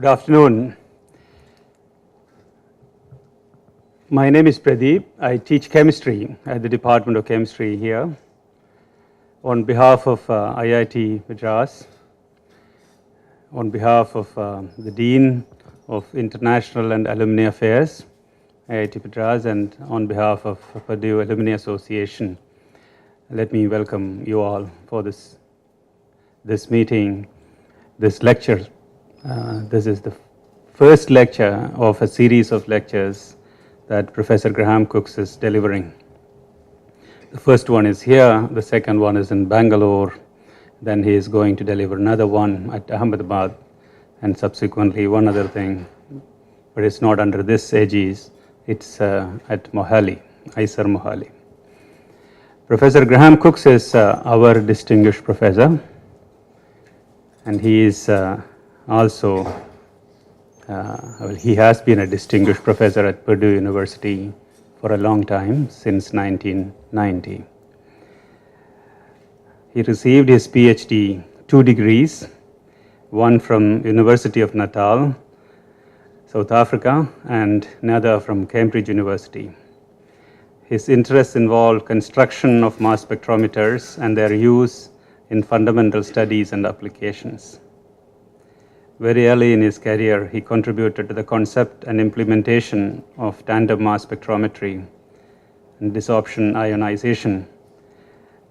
afternoon. My name is Pradeep. I teach chemistry at the Department of Chemistry here. On behalf of IIT Madras, on behalf of the Dean of International and Alumni Affairs, IIT Madras, and on behalf of Purdue Alumni Association, let me welcome you all for this meeting, this lecture. This is the first lecture of a series of lectures that Professor Graham Cooks is delivering. The first one is here, the second one is in Bangalore, then he is going to deliver another one at Ahmedabad, and subsequently one other thing, but it's not under this aegis, it's at Mohali, IISER Mohali. Professor Graham Cooks is our distinguished professor, and he is also, he has been a distinguished professor at Purdue University for a long time, since 1990. He received his PhD, 2 degrees, one from University of Natal, South Africa, and another from Cambridge University. His interests involved construction of mass spectrometers and their use in fundamental studies and applications. Very early in his career, he contributed to the concept and implementation of tandem mass spectrometry and desorption ionization,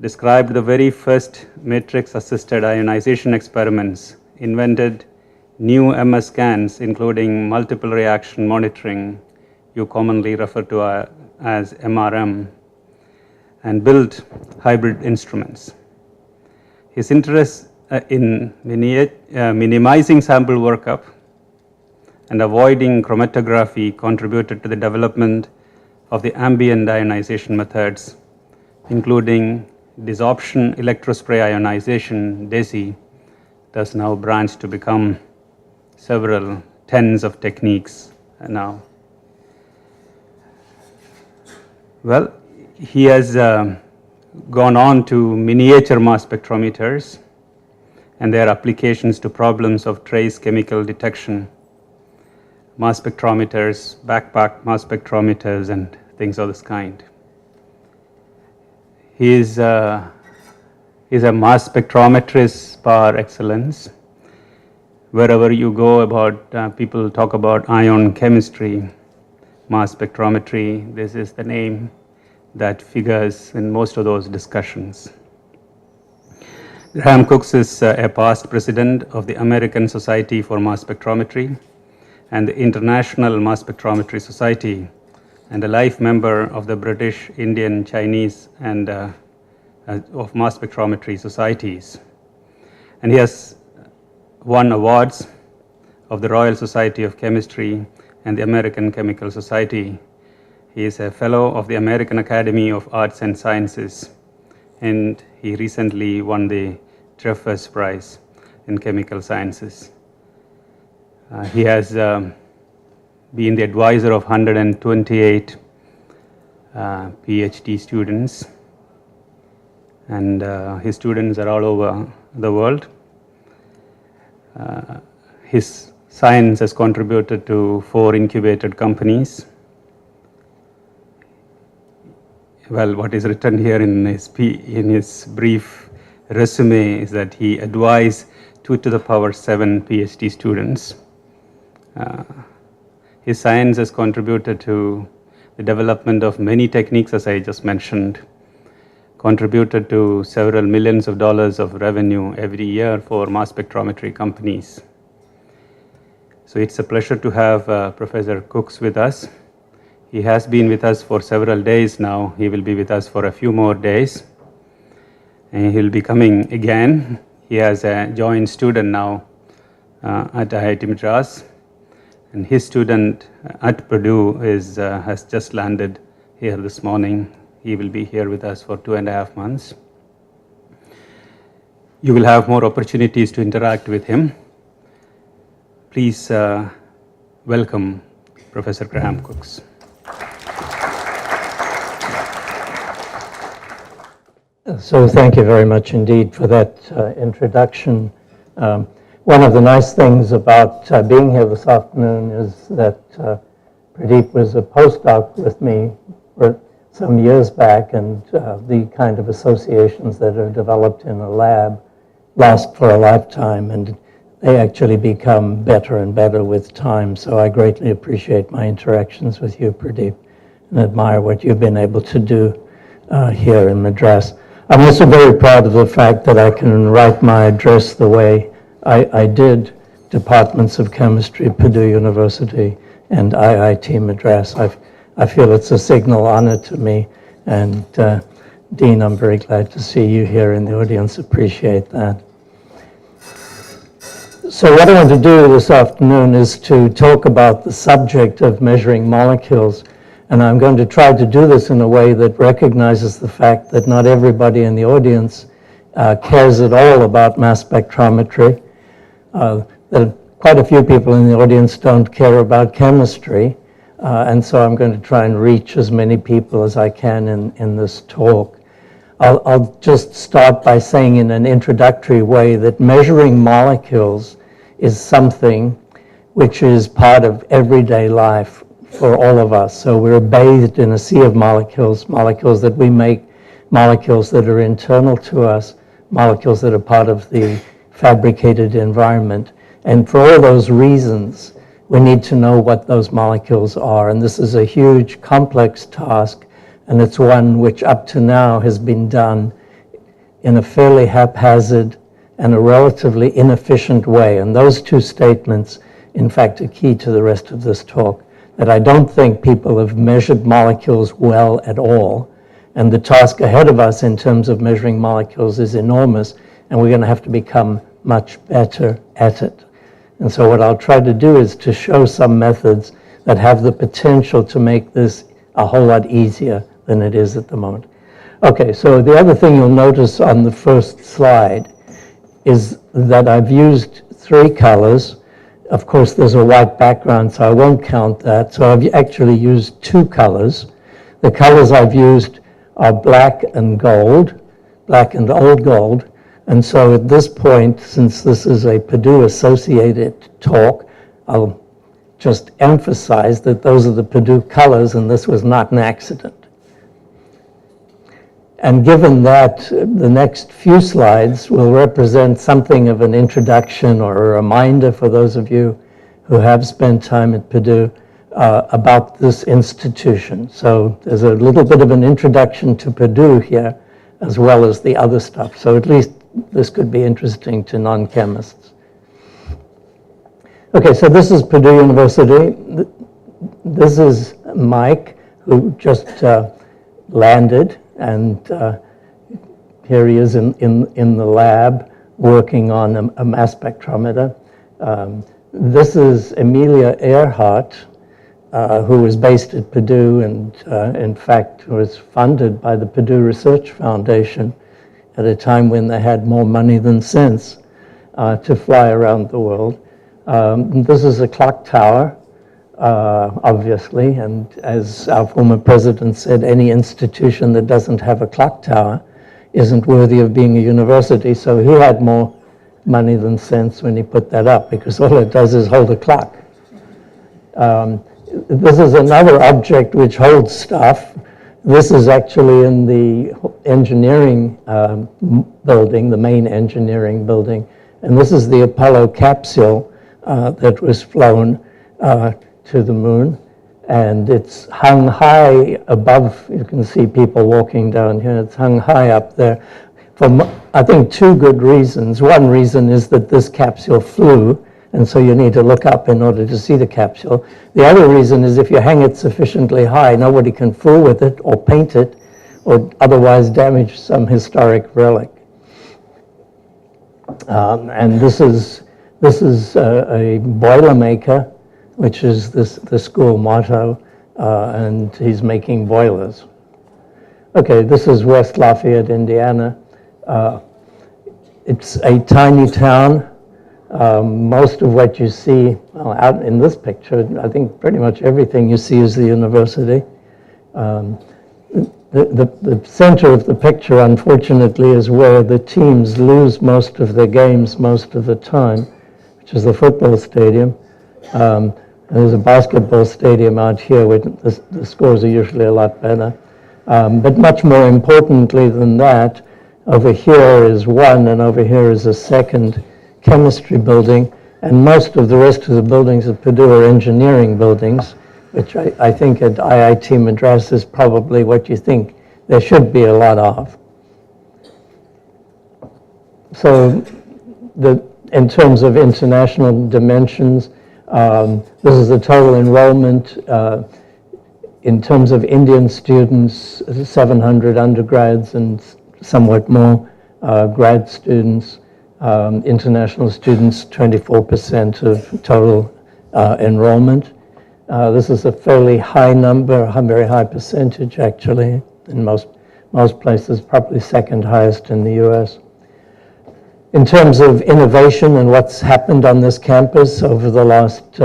described the very first matrix-assisted ionization experiments, invented new MS scans, including multiple reaction monitoring, you commonly refer to as MRM, and built hybrid instruments. His interest in minimizing sample workup and avoiding chromatography contributed to the development of the ambient ionization methods, including desorption electrospray ionization, DESI, thus now branched to become several tens of techniques now. Well, he has gone on to miniature mass spectrometers and their applications to problems of trace chemical detection, mass spectrometers, backpack mass spectrometers, and things of this kind. He is a mass spectrometrist par excellence. Wherever you go about, people talk about ion chemistry, mass spectrometry, this is the name that figures in most of those discussions. Graham Cooks is a past president of the American Society for Mass Spectrometry and the International Mass Spectrometry Society, and a life member of the British, Indian, Chinese, and of mass spectrometry societies. And he has won awards of the Royal Society of Chemistry and the American Chemical Society. He is a fellow of the American Academy of Arts and Sciences, and he recently won the Treffer's Prize in Chemical Sciences. He has been the advisor of 128 PhD students, and his students are all over the world. His science has contributed to 4 incubated companies. Well, what is written here in his brief resume is that he advised 2 to the power 7 PhD students. His science has contributed to the development of many techniques, as I just mentioned, contributed to several millions of dollars of revenue every year for mass spectrometry companies. So it's a pleasure to have Professor Cooks with us. He has been with us for several days now. He will be with us for a few more days. And he'll be coming again. He has a joint student now at IIT Madras. And his student at Purdue has just landed here this morning. He will be here with us for 2.5 months. You will have more opportunities to interact with him. Please welcome Professor Graham Cooks. So thank you very much indeed for that introduction. one of the nice things about being here this afternoon is that Pradeep was a postdoc with me for some years back, and the kind of associations that are developed in a lab last for a lifetime, and they actually become better and better with time. So I greatly appreciate my interactions with you, Pradeep, and admire what you've been able to do here in Madras. I'm also very proud of the fact that I can write my address the way I did, Departments of Chemistry, Purdue University, and IIT Madras. I feel it's a signal honor to me, and Dean, I'm very glad to see you here in the audience. Appreciate that. So what I want to do this afternoon is to talk about the subject of measuring molecules, and I'm going to try to do this in a way that recognizes the fact that not everybody in the audience cares at all about mass spectrometry. That quite a few people in the audience don't care about chemistry, and so I'm going to try and reach as many people as I can in this talk. I'll just start by saying in an introductory way that measuring molecules is something which is part of everyday life for all of us. So we're bathed in a sea of molecules, molecules that we make, molecules that are internal to us, molecules that are part of the fabricated environment. And for all those reasons, we need to know what those molecules are. And this is a huge, complex task, and it's one which up to now has been done in a fairly haphazard and a relatively inefficient way. And those two statements, in fact, are key to the rest of this talk, that I don't think people have measured molecules well at all. And the task ahead of us in terms of measuring molecules is enormous, and we're going to have to become much better at it. And so what I'll try to do is to show some methods that have the potential to make this a whole lot easier than it is at the moment. Okay, so the other thing you'll notice on the first slide is that I've used 3 colors. Of course, there's a white background, so I won't count that. So I've actually used 2 colors. The colors I've used are black and gold, black and old gold. And so at this point, since this is a Purdue associated talk, I'll just emphasize that those are the Purdue colors, and this was not an accident. And given that, the next few slides will represent something of an introduction or a reminder for those of you who have spent time at Purdue about this institution. So there's a little bit of an introduction to Purdue here, as well as the other stuff. So at least this could be interesting to non-chemists. Okay, so this is Purdue University. This is Mike, who just landed, and here he is in the lab working on a mass spectrometer. This is Amelia Earhart, who was based at Purdue and in fact was funded by the Purdue Research Foundation at a time when they had more money than sense to fly around the world. This is a clock tower, obviously, and as our former president said, any institution that doesn't have a clock tower isn't worthy of being a university. So he had more money than sense when he put that up, because all it does is hold a clock. This is another object which holds stuff. This is actually in the engineering building, the main engineering building, and this is the Apollo capsule that was flown to the moon, and it's hung high above. You can see people walking down here. It's hung high up there for, I think, 2 good reasons. One reason is that this capsule flew, and so you need to look up in order to see the capsule. The other reason is if you hang it sufficiently high, nobody can fool with it or paint it or otherwise damage some historic relic. And this is a Boilermaker, which is the school motto, and he's making boilers. Okay, this is West Lafayette, Indiana. It's a tiny town. Most of what you see out in this picture, I think pretty much everything you see is the university. The center of the picture, unfortunately, is where the teams lose most of their games most of the time. which is the football stadium. There's a basketball stadium out here where the scores are usually a lot better. But much more importantly than that, over here is one and over here is a second chemistry building. And most of the rest of the buildings at Purdue are engineering buildings, which I think at IIT Madras is probably what you think there should be a lot of. So in terms of international dimensions, this is the total enrollment. In terms of Indian students, 700 undergrads and somewhat more grad students. International students, 24% of total enrollment. This is a fairly high number, a very high percentage actually, in most places, probably second highest in the US. In terms of innovation and what's happened on this campus over the last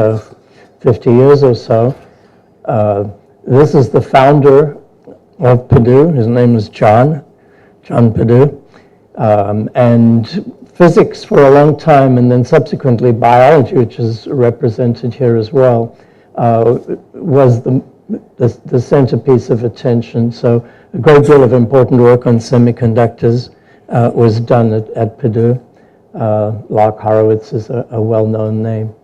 50 years or so, this is the founder of Purdue. His name is John Purdue. And physics for a long time, and then subsequently biology, which is represented here as well, was the centerpiece of attention. So a great deal of important work on semiconductors was done at Purdue. Lark Horowitz is a well-known name.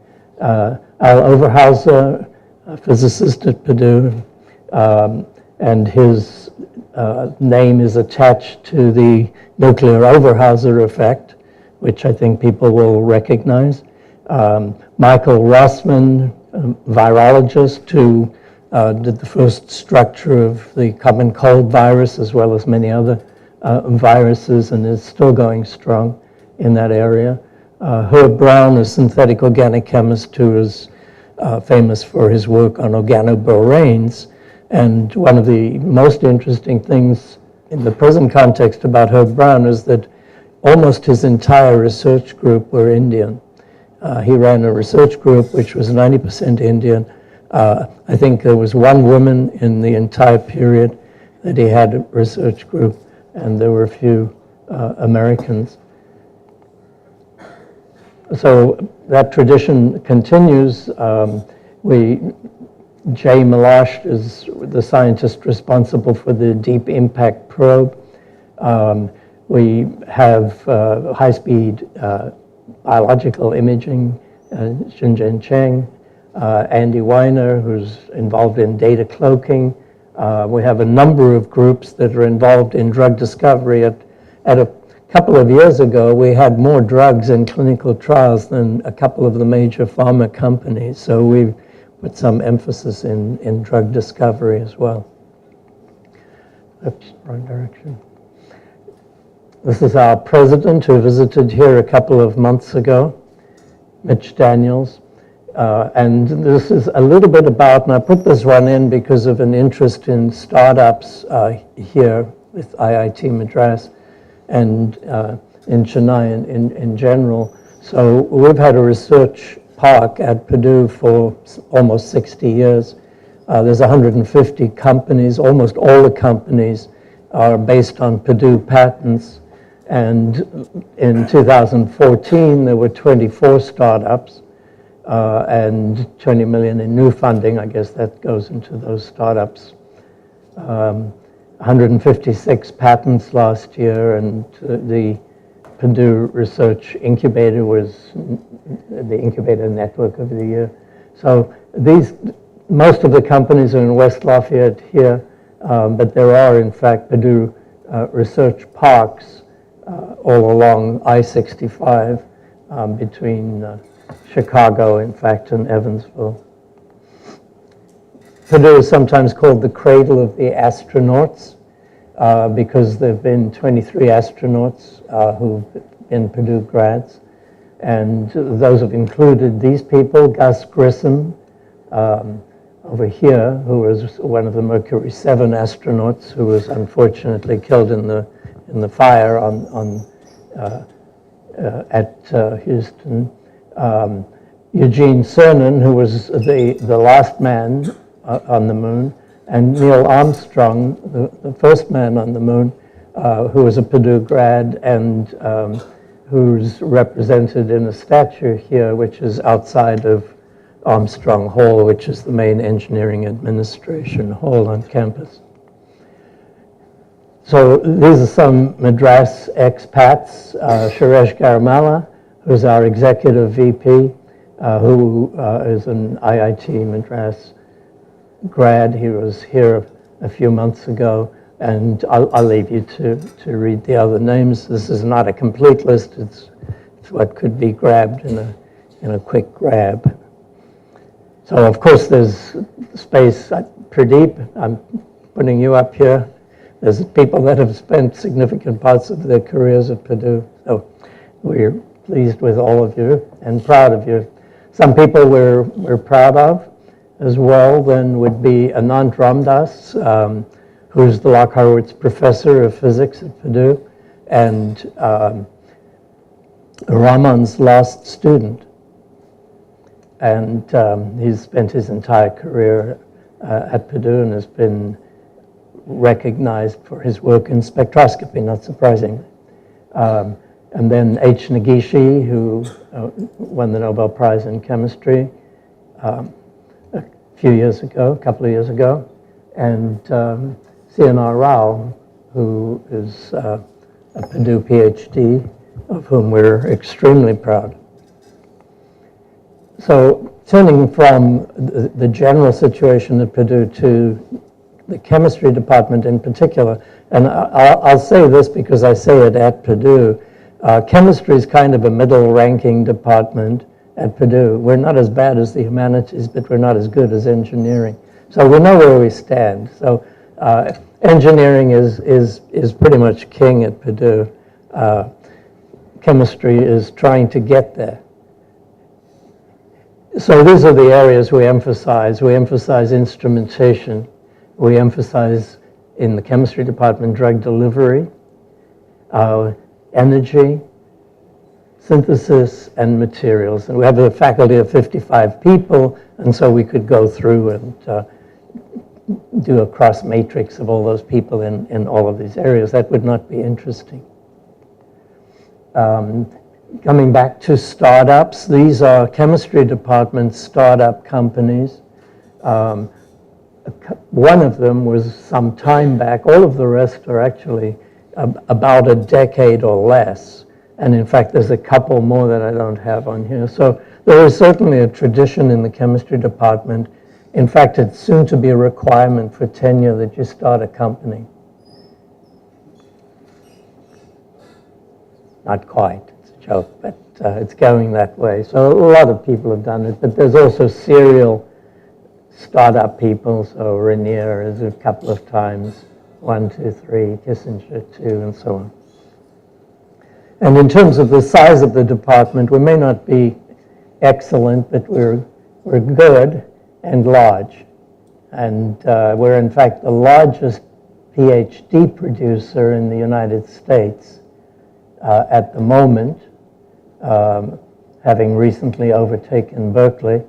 Al Overhauser, a physicist at Purdue, and his name is attached to the nuclear Overhauser effect, which I think people will recognize. Michael Rossman, a virologist who did the first structure of the common cold virus as well as many other viruses and is still going strong in that area. Herb Brown, a synthetic organic chemist who is famous for his work on organoboranes. And one of the most interesting things in the present context about Herb Brown is that almost his entire research group were Indian. He ran a research group which was 90% Indian. I think there was one woman in the entire period that he had a research group, and there were a few Americans. So that tradition continues. Jay Milosh is the scientist responsible for the Deep Impact Probe. We have high-speed biological imaging, Xinjian Cheng, Andy Weiner, who's involved in data cloaking. We have a number of groups that are involved in drug discovery. At a couple of years ago, we had more drugs in clinical trials than a couple of the major pharma companies. So we've put some emphasis in drug discovery as well. Oops, wrong direction. This is our president who visited here a couple of months ago, Mitch Daniels. And this is a little bit about, and I put this one in because of an interest in startups here with IIT Madras and in Chennai in general. So we've had a research park at Purdue for almost 60 years. There's 150 companies. Almost all the companies are based on Purdue patents. And in 2014, there were 24 startups and 20 million in new funding. I guess that goes into those startups. 156 patents last year, and the Purdue Research Incubator was the incubator network of the year. So most of the companies are in West Lafayette here, but there are in fact Purdue research parks all along I-65 between Chicago, in fact, and Evansville. Purdue is sometimes called the cradle of the astronauts because there have been 23 astronauts who've been Purdue grads. And those have included these people, Gus Grissom over here, who was one of the Mercury 7 astronauts who was unfortunately killed in the fire at Houston. Eugene Cernan, who was the last man on the moon, and Neil Armstrong, the first man on the moon, who was a Purdue grad, and who's represented in a statue here, which is outside of Armstrong Hall, which is the main engineering administration hall on campus. So these are some Madras expats. Suresh Garamala, who's our executive VP, who is an IIT Madras grad. He was here a few months ago, and I'll leave you to read the other names. This is not a complete list. It's what could be grabbed in a quick grab. So of course there's space. Pradeep, I'm putting you up here. There's people that have spent significant parts of their careers at Purdue. So we're pleased with all of you and proud of you. Some people we're proud of as well then would be Anand Ramdas, who's the Locke Horowitz Professor of Physics at Purdue, and Raman's last student. And he's spent his entire career at Purdue and has been recognized for his work in spectroscopy, not surprisingly. And then H. Nagishi, who won the Nobel Prize in Chemistry a couple of years ago, and C.N.R. Rao, who is a Purdue PhD, of whom we're extremely proud. So turning from the general situation at Purdue to the chemistry department in particular, and I'll say this because I say it at Purdue, chemistry is kind of a middle-ranking department at Purdue. We're not as bad as the humanities, but we're not as good as engineering. So we know where we stand. So engineering is pretty much king at Purdue. Chemistry is trying to get there. So these are the areas we emphasize. We emphasize instrumentation. We emphasize, in the chemistry department, drug delivery, energy, synthesis, and materials. And we have a faculty of 55 people, and so we could go through and do a cross matrix of all those people in all of these areas. That would not be interesting. Coming back to startups, these are chemistry department startup companies. One of them was some time back. All of the rest are actually about a decade or less. And in fact, there's a couple more that I don't have on here. So there is certainly a tradition in the chemistry department. In fact, it's soon to be a requirement for tenure that you start a company. Not quite, it's a joke, but it's going that way. So a lot of people have done it, but there's also serial startup people. So Rainier is a couple of times, 1, 2, 3, Kissinger 2, and so on. And in terms of the size of the department, we may not be excellent, but we're good and large. And we're in fact the largest PhD producer in the United States at the moment, having recently overtaken Berkeley.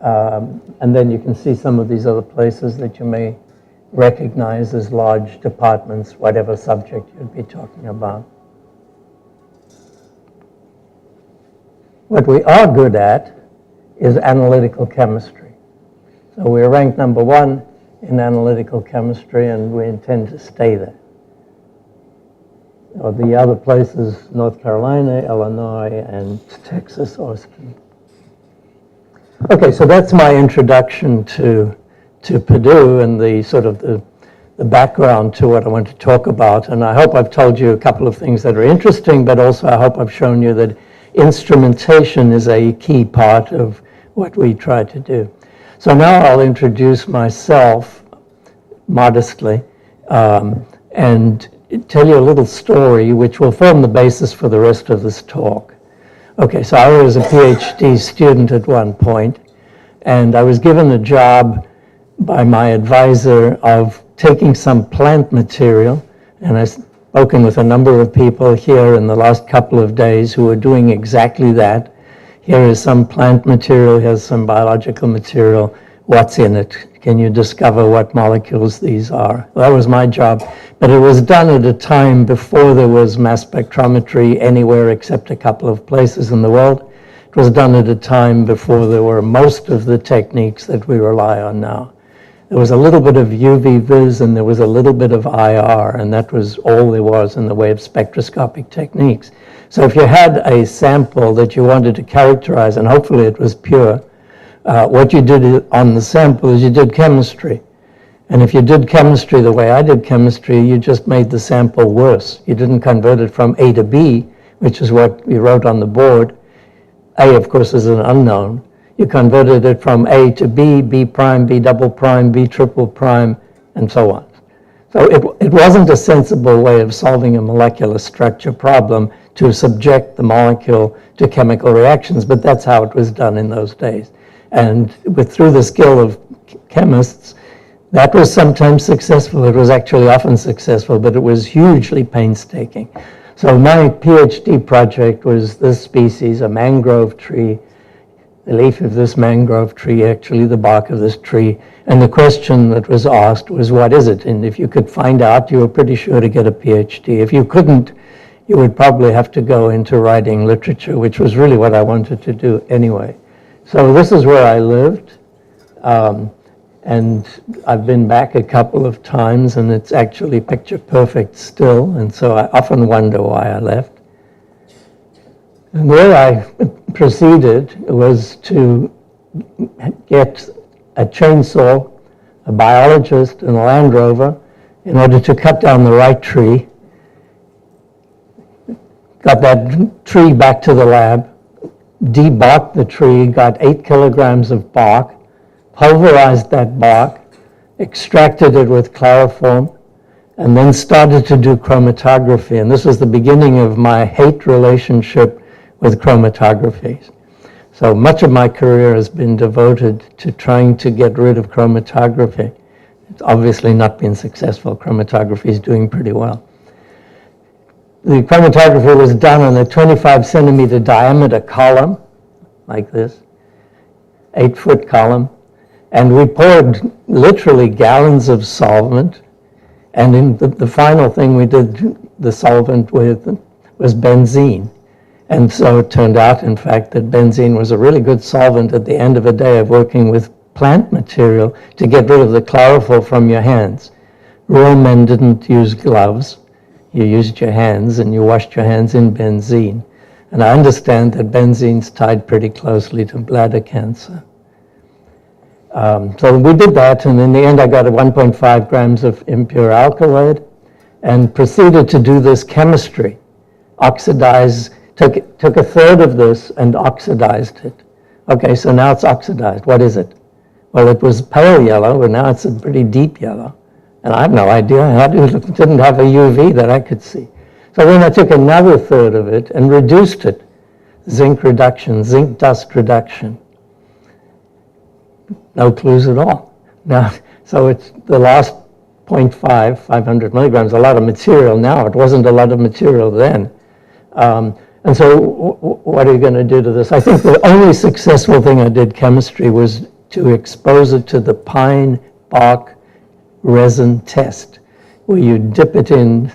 And then you can see some of these other places that you may recognize as large departments, whatever subject you'd be talking about. What we are good at is analytical chemistry. So we're ranked number 1 in analytical chemistry, and we intend to stay there. The other places, North Carolina, Illinois, and Texas, Austin. Okay, so that's my introduction to Purdue and the sort of the background to what I want to talk about. And I hope I've told you a couple of things that are interesting, but also I hope I've shown you that instrumentation is a key part of what we try to do. So now I'll introduce myself modestly and tell you a little story which will form the basis for the rest of this talk. Okay, so I was a PhD student at one point, and I was given a job by my advisor of taking some plant material, and I've spoken with a number of people here in the last couple of days who are doing exactly that. Here is some plant material, here's some biological material, what's in it? Can you discover what molecules these are? That was my job. But it was done at a time before there was mass spectrometry anywhere except a couple of places in the world. It was done at a time before there were most of the techniques that we rely on now. There was a little bit of UV vis and there was a little bit of IR, and that was all there was in the way of spectroscopic techniques. So if you had a sample that you wanted to characterize, and hopefully it was pure, what you did on the sample is you did chemistry. And if you did chemistry the way I did chemistry, you just made the sample worse. You didn't convert it from A to B, which is what we wrote on the board. A, of course, is an unknown. You converted it from A to B, B prime, B double prime, B triple prime, and so on. So it wasn't a sensible way of solving a molecular structure problem to subject the molecule to chemical reactions, but that's how it was done in those days. And through the skill of chemists, that was sometimes successful. It was actually often successful, but it was hugely painstaking. So my PhD project was this species, a mangrove tree, the leaf of this mangrove tree, actually the bark of this tree. And the question that was asked was, what is it? And if you could find out, you were pretty sure to get a PhD. If you couldn't, you would probably have to go into writing literature, which was really what I wanted to do anyway. So this is where I lived, and I've been back a couple of times, and it's actually picture perfect still, and so I often wonder why I left. And where I proceeded was to get a chainsaw, a biologist, and a Land Rover in order to cut down the right tree, got that tree back to the lab, debarked the tree, got 8 kilograms of bark, pulverized that bark, extracted it with chloroform, and then started to do chromatography. And this was the beginning of my hate relationship with chromatography. So much of my career has been devoted to trying to get rid of chromatography. It's obviously not been successful. Chromatography is doing pretty well. The chromatography was done on a 25 centimeter diameter column, like this, 8-foot column, and we poured literally gallons of solvent, and in the final thing we did the solvent with was benzene. And so it turned out, in fact, that benzene was a really good solvent at the end of a day of working with plant material to get rid of the chlorophyll from your hands. Real men didn't use gloves. You used your hands, and you washed your hands in benzene. And I understand that benzene's tied pretty closely to bladder cancer. So we did that, and in the end I got 1.5 grams of impure alkaloid and proceeded to do this chemistry. Oxidize, took a third of this and oxidized it. Okay, so now it's oxidized. What is it? Well, it was pale yellow, and now it's a pretty deep yellow. And I have no idea how it didn't have a UV that I could see. So then I took another third of it and reduced it. Zinc reduction, zinc dust reduction. No clues at all. Now, so it's the last 0.5, 500 milligrams, a lot of material now. It wasn't a lot of material then. And so what are you going to do to this? I think the only successful thing I did chemistry was to expose it to the pine bark resin test, where you dip it in,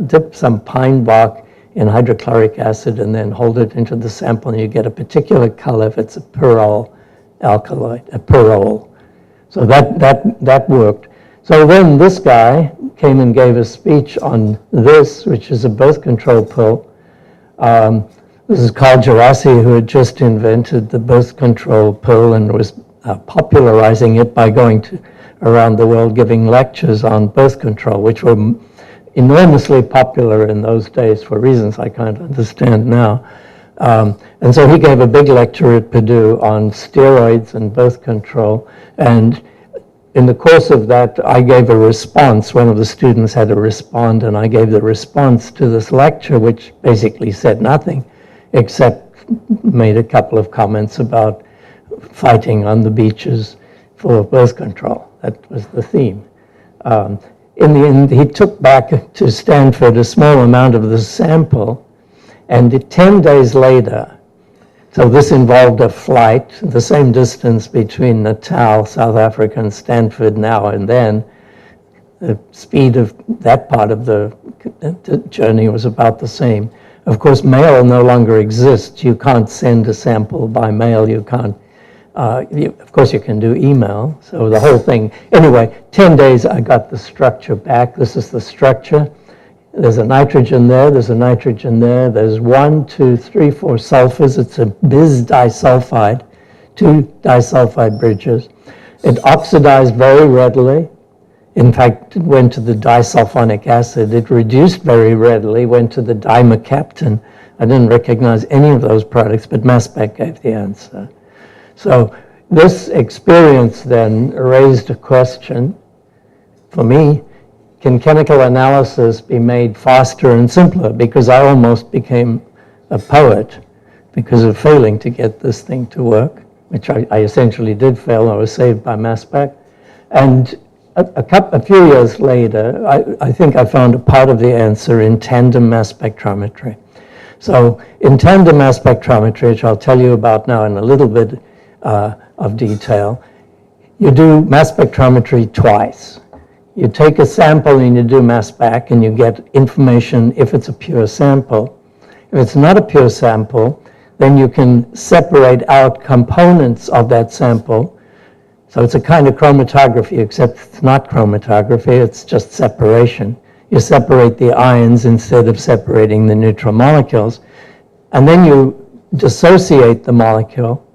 dip some pine bark in hydrochloric acid and then hold it into the sample, and you get a particular color if it's a pyrrole alkaloid, a pyrrole. So that worked. So then this guy came and gave a speech on this, which is a birth control pill. This is Carl Gerasi, who had just invented the birth control pill and was popularizing it by going around the world giving lectures on birth control, which were enormously popular in those days for reasons I can't understand now. And so he gave a big lecture at Purdue on steroids and birth control. And in the course of that, I gave a response. One of the students had to respond, and I gave the response to this lecture, which basically said nothing, except made a couple of comments about fighting on the beaches for birth control. That was the theme. In the end, he took back to Stanford a small amount of the sample, and 10 days later, So this involved a flight, the same distance between Natal, South Africa, and Stanford now and then. The speed of that part of the journey was about the same. Of course, mail no longer exists. You can't send a sample by mail. You can't. Of course, you can do email. So the whole thing. Anyway, 10 days I got the structure back. This is the structure. There's a nitrogen there. There's a nitrogen there. There's 1, 2, 3, 4 sulfurs. It's a bis disulfide, 2 disulfide bridges. It oxidized very readily. In fact, it went to the disulfonic acid. It reduced very readily, went to the dimercaptan. I didn't recognize any of those products, but mass spec gave the answer. So this experience then raised a question for me: can chemical analysis be made faster and simpler? Because I almost became a poet because of failing to get this thing to work, which I essentially did fail. I was saved by mass spec. And a few years later, I think I found a part of the answer in tandem mass spectrometry. So in tandem mass spectrometry, which I'll tell you about now in a little bit of detail, you do mass spectrometry twice. You take a sample and you do mass spec and you get information if it's a pure sample. If it's not a pure sample, then you can separate out components of that sample. So it's a kind of chromatography, except it's not chromatography, it's just separation. You separate the ions instead of separating the neutral molecules. And then you dissociate the molecule,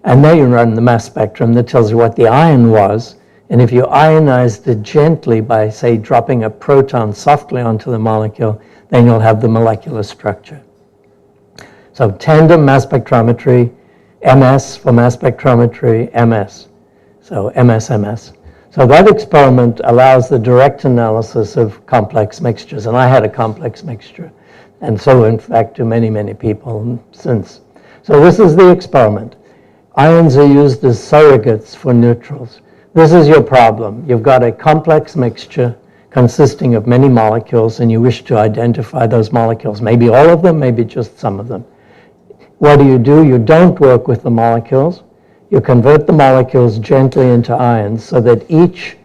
and then you run the mass spectrum that tells you what the ion was. And if you ionized it gently by, say, dropping a proton softly onto the molecule, then you'll have the molecular structure. So tandem mass spectrometry, MS for mass spectrometry, MS. So MS. So that experiment allows the direct analysis of complex mixtures. And I had a complex mixture. And so, in fact, to many, many people since. So this is the experiment. Ions are used as surrogates for neutrals. This is your problem. You've got a complex mixture consisting of many molecules, and you wish to identify those molecules. Maybe all of them, maybe just some of them. What do? You don't work with the molecules. You convert the molecules gently into ions so that each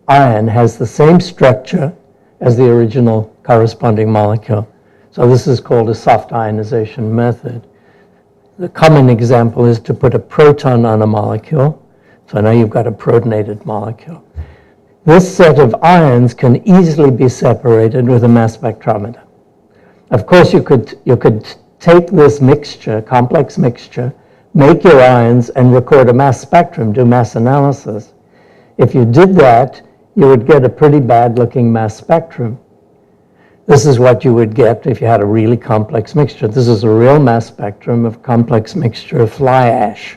ion has the same structure as the original corresponding molecule. So this is called a soft ionization method. The common example is to put a proton on a molecule. So now you've got a protonated molecule. This set of ions can easily be separated with a mass spectrometer. Of course, you could take this mixture, complex mixture, make your ions and record a mass spectrum, do mass analysis. If you did that, you would get a pretty bad looking mass spectrum. This is what you would get if you had a really complex mixture. This is a real mass spectrum of complex mixture of fly ash.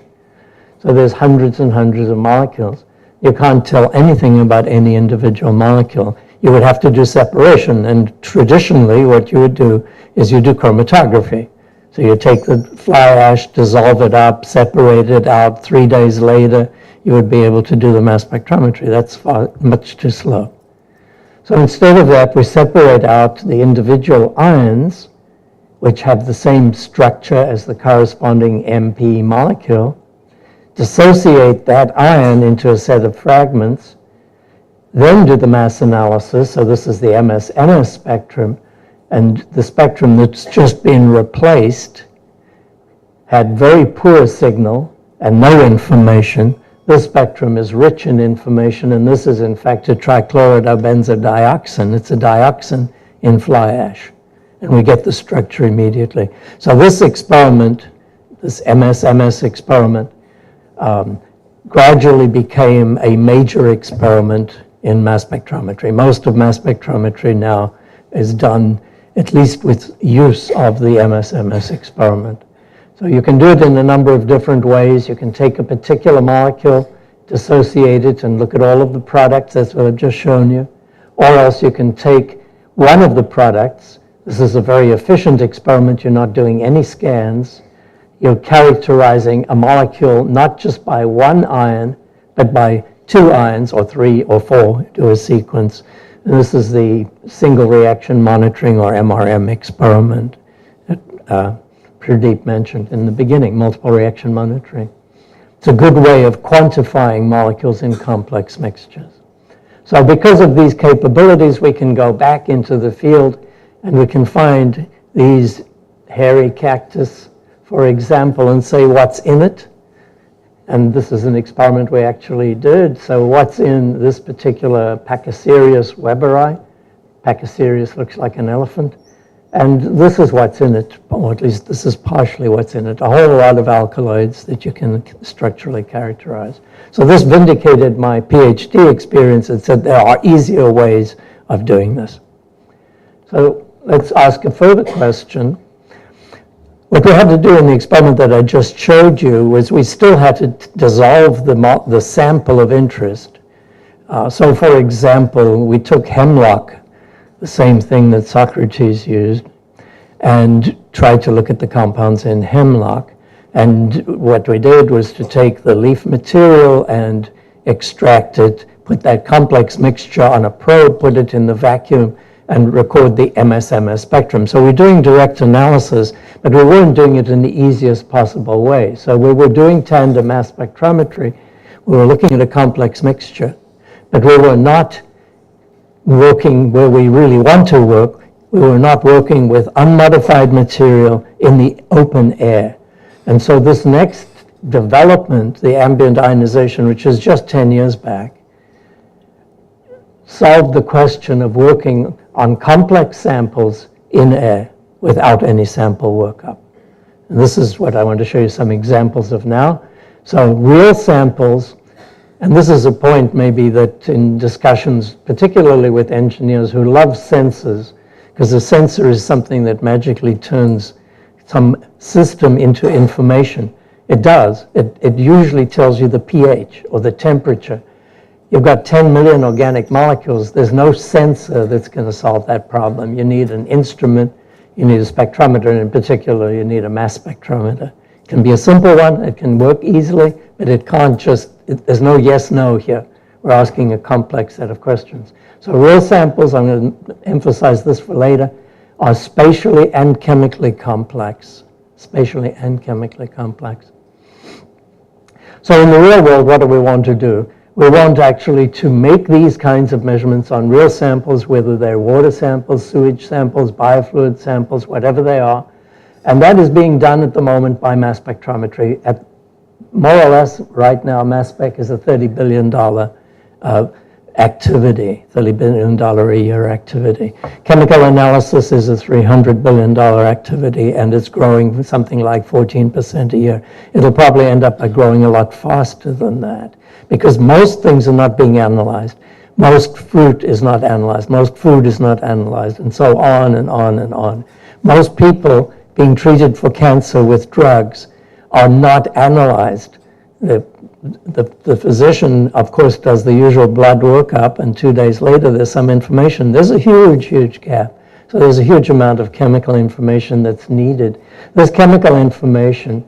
So there's hundreds and hundreds of molecules. You can't tell anything about any individual molecule. You would have to do separation, and traditionally what you would do is you do chromatography. So you take the fly ash, dissolve it up, separate it out. 3 days later, you would be able to do the mass spectrometry. That's much too slow. So instead of that, we separate out the individual ions, which have the same structure as the corresponding MP molecule, dissociate that ion into a set of fragments, then do the mass analysis. So this is the MS spectrum. And the spectrum that's just been replaced had very poor signal and no information. This spectrum is rich in information, and this is in fact a trichlorobenzoldioxin. It's a dioxin in fly ash, and we get the structure immediately. So this experiment, this MS experiment, gradually became a major experiment in mass spectrometry. Most of mass spectrometry now is done at least with use of the MS experiment. So you can do it in a number of different ways. You can take a particular molecule, dissociate it, and look at all of the products. That's what I've just shown you. Or else you can take one of the products. This is a very efficient experiment. You're not doing any scans. You're characterizing a molecule not just by one ion, but by 2 ions, or 3 or 4, do a sequence. And this is the single reaction monitoring, or MRM experiment that Pradeep mentioned in the beginning, multiple reaction monitoring. It's a good way of quantifying molecules in complex mixtures. So because of these capabilities, we can go back into the field and we can find these hairy cactus, for example, and say what's in it. And this is an experiment we actually did. So what's in this particular Pachycereus weberi? Pachycereus looks like an elephant. And this is what's in it, or at least this is partially what's in it, a whole lot of alkaloids that you can structurally characterize. So this vindicated my PhD experience and said there are easier ways of doing this. So let's ask a further question. What we had to do in the experiment that I just showed you was we still had to dissolve the sample of interest. So for example, we took hemlock, the same thing that Socrates used, and tried to look at the compounds in hemlock. And what we did was to take the leaf material and extract it, put that complex mixture on a probe, put it in the vacuum, and record the MS-MS spectrum. So we're doing direct analysis, but we weren't doing it in the easiest possible way. So we were doing tandem mass spectrometry. We were looking at a complex mixture, but we were not working where we really want to work. We were not working with unmodified material in the open air. And so this next development, the ambient ionization, which is just 10 years back, solved the question of working on complex samples in air without any sample workup. And this is what I want to show you some examples of now. So real samples. And this is a point maybe that in discussions, particularly with engineers who love sensors, because a sensor is something that magically turns some system into information. It does. It usually tells you the pH or the temperature. You've got 10 million organic molecules. There's no sensor that's going to solve that problem. You need an instrument. You need a spectrometer, and in particular, you need a mass spectrometer. It can be a simple one. It can work easily, but it can't just, there's no yes, no here. We're asking a complex set of questions. So real samples, I'm going to emphasize this for later, are spatially and chemically complex. Spatially and chemically complex. So in the real world, what do we want to do? We want actually to make these kinds of measurements on real samples, whether they're water samples, sewage samples, biofluid samples, whatever they are. And that is being done at the moment by mass spectrometry. At more or less right now, mass spec is a $30 billion activity, $30 billion a year activity. Chemical analysis is a $300 billion activity, and it's growing something like 14% a year. It'll probably end up by growing a lot faster than that, because most things are not being analyzed. Most fruit is not analyzed. Most food is not analyzed, and so on and on and on. Most people being treated for cancer with drugs are not analyzed. The physician, of course, does the usual blood workup, and 2 days later there's some information. There's a huge, huge gap. So there's a huge amount of chemical information that's needed. This chemical information,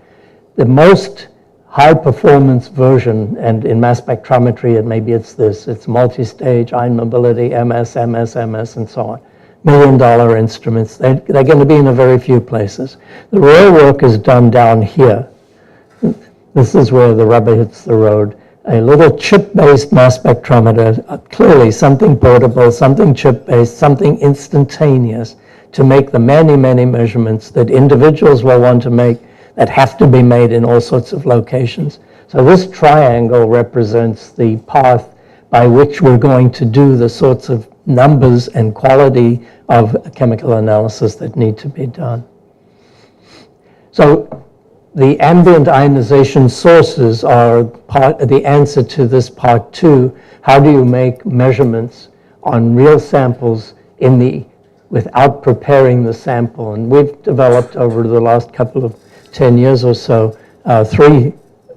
the most high-performance version, and in mass spectrometry, maybe it's this. It's multi-stage, ion mobility, MS, and so on. $1 million instruments. They're going to be in a very few places. The real work is done down here. This is where the rubber hits the road. A little chip-based mass spectrometer, clearly something portable, something chip-based, something instantaneous to make the many, many measurements that individuals will want to make that have to be made in all sorts of locations. So this triangle represents the path by which we're going to do the sorts of numbers and quality of chemical analysis that need to be done. So the ambient ionization sources are the answer to this part 2. How do you make measurements on real samples without preparing the sample? And we've developed over the last couple of 10 years or so 3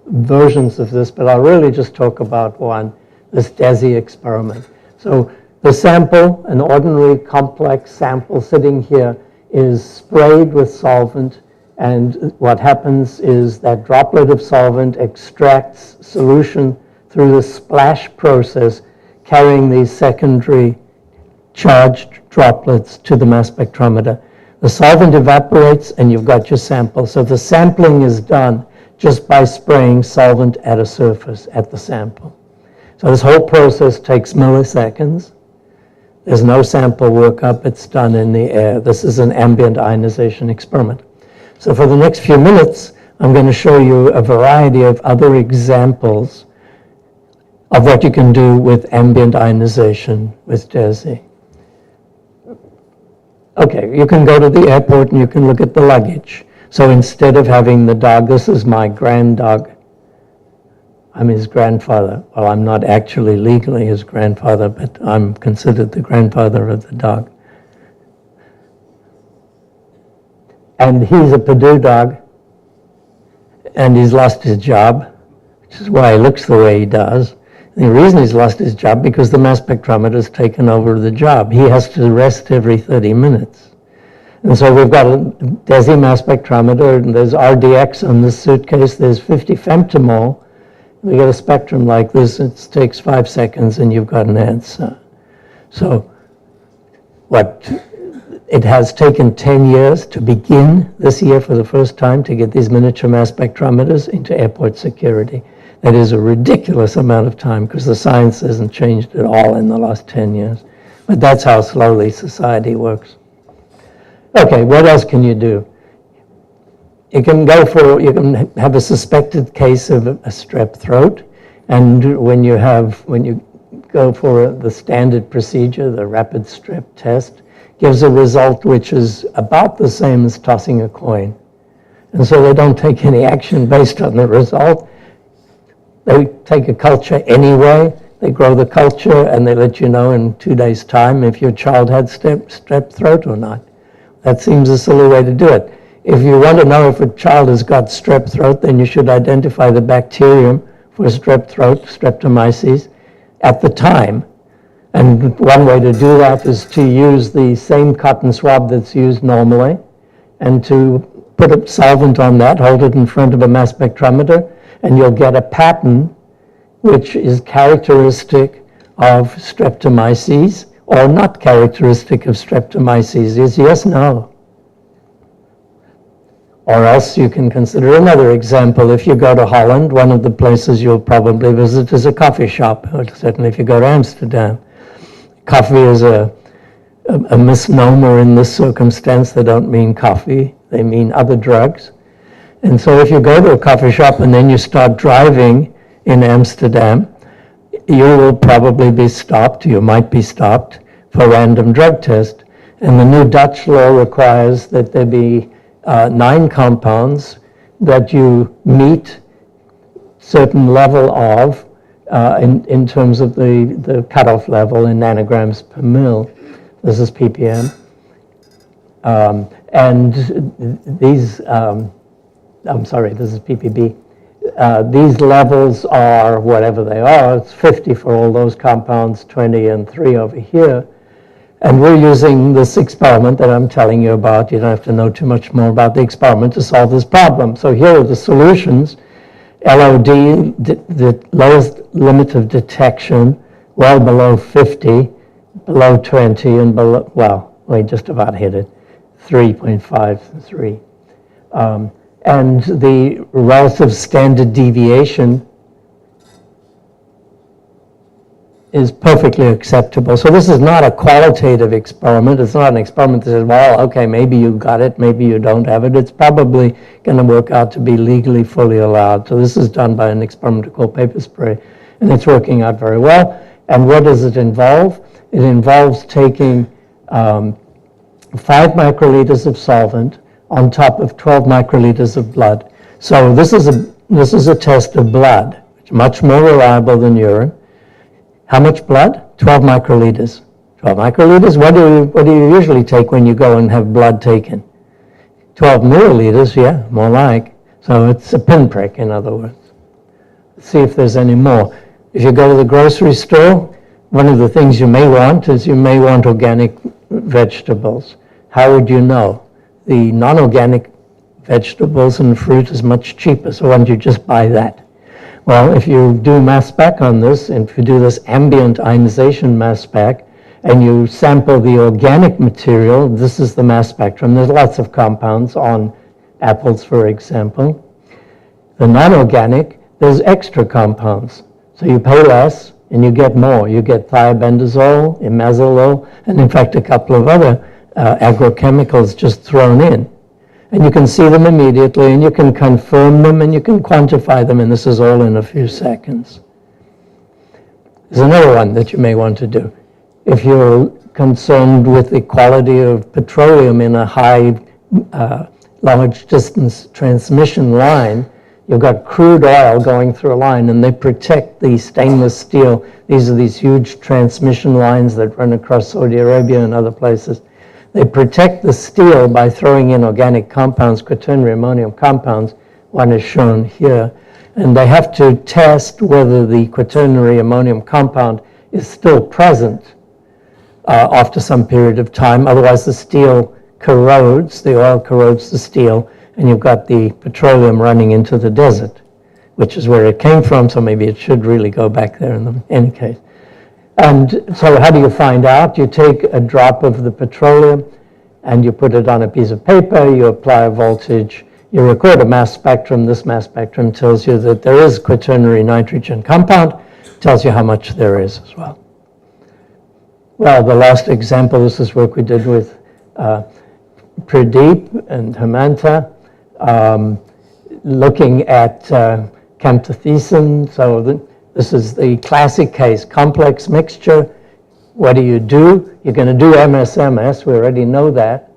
versions of this, but I'll really just talk about one, this DESI experiment. So the sample, an ordinary complex sample sitting here, is sprayed with solvent, and what happens is that droplet of solvent extracts solution through the splash process, carrying these secondary charged droplets to the mass spectrometer. The solvent evaporates and you've got your sample. So the sampling is done just by spraying solvent at a surface, at the sample. So this whole process takes milliseconds. There's no sample workup, it's done in the air. This is an ambient ionization experiment. So for the next few minutes, I'm going to show you a variety of other examples of what you can do with ambient ionization with DESI. Okay, you can go to the airport and you can look at the luggage. So instead of having the dog, this is my grand dog. I'm his grandfather. Well, I'm not actually legally his grandfather, but I'm considered the grandfather of the dog. And he's a Purdue dog, and he's lost his job, which is why he looks the way he does. And the reason he's lost his job, because the mass spectrometer's taken over the job. He has to rest every 30 minutes. And so we've got a DESI mass spectrometer, and there's RDX on this suitcase, there's 50 femtomol. We get a spectrum like this, it takes 5 seconds and you've got an answer. So it has taken 10 years to begin this year for the first time to get these miniature mass spectrometers into airport security. That is a ridiculous amount of time because the science hasn't changed at all in the last 10 years. But that's how slowly society works. Okay, what else can you do? You can have a suspected case of a strep throat, and when you go for the standard procedure, the rapid strep test, gives a result which is about the same as tossing a coin. And so they don't take any action based on the result. They take a culture anyway, they grow the culture, and they let you know in 2 days' time if your child had strep throat or not. That seems a silly way to do it. If you want to know if a child has got strep throat, then you should identify the bacterium for strep throat, streptomyces, at the time. And one way to do that is to use the same cotton swab that's used normally and to put a solvent on that, hold it in front of a mass spectrometer, and you'll get a pattern which is characteristic of streptomyces or not characteristic of streptomyces. Is yes, no. Or else you can consider another example. If you go to Holland, one of the places you'll probably visit is a coffee shop, or certainly if you go to Amsterdam. Coffee is a misnomer in this circumstance. They don't mean coffee, they mean other drugs. And so if you go to a coffee shop and then you start driving in Amsterdam, you will probably be stopped, you might be stopped for random drug test. And the new Dutch law requires that there be 9 compounds that you meet certain level of in terms of the cutoff level in nanograms per mil. This is ppm. And these, I'm sorry, this is ppb. These levels are whatever they are. It's 50 for all those compounds, 20 and 3 over here. And we're using this experiment that I'm telling you about. You don't have to know too much more about the experiment to solve this problem. So here are the solutions. LOD, the lowest limit of detection, well below 50, below 20, and below, well, we just about hit it, 3.53. And the relative standard deviation is perfectly acceptable. So this is not a qualitative experiment. It's not an experiment that says, well, okay, maybe you got it, maybe you don't have it. It's probably going to work out to be legally fully allowed. So this is done by an experimenter called paper spray, and it's working out very well. And what does it involve? It involves taking 5 microliters of solvent on top of 12 microliters of blood. So this is a test of blood, which is much more reliable than urine. How much blood? 12 microliters. 12 microliters? What do you usually take when you go and have blood taken? 12 milliliters, yeah, more like. So it's a pinprick, in other words. Let's see if there's any more. If you go to the grocery store, one of the things you may want is you may want organic vegetables. How would you know? The non-organic vegetables and fruit is much cheaper, so why don't you just buy that? Well, if you do mass spec on this, and if you do this ambient ionization mass spec, and you sample the organic material. This is the mass spectrum. There's lots of compounds on apples, for example. The non-organic, there's extra compounds. So you pay less and you get more. You get thiobendazole, imazolol, and in fact a couple of other agrochemicals just thrown in. And you can see them immediately, and you can confirm them, and you can quantify them, and this is all in a few seconds. There's another one that you may want to do. If you're concerned with the quality of petroleum in a high, large distance transmission line, you've got crude oil going through a line, and they protect the stainless steel. These are these huge transmission lines that run across Saudi Arabia and other places. They protect the steel by throwing in organic compounds, quaternary ammonium compounds. One is shown here. And they have to test whether the quaternary ammonium compound is still present after some period of time. Otherwise, the steel corrodes, the oil corrodes the steel, and you've got the petroleum running into the desert, which is where it came from, so maybe it should really go back there in any case. And so how do you find out? You take a drop of the petroleum and you put it on a piece of paper, you apply a voltage, you record a mass spectrum. This mass spectrum tells you that there is quaternary nitrogen compound, tells you how much there is as well. Well, the last example, this is work we did with Pradeep and Hemanta, looking at camptothecin. So this is the classic case, complex mixture. What do? You're going to do MS-MS, we already know that,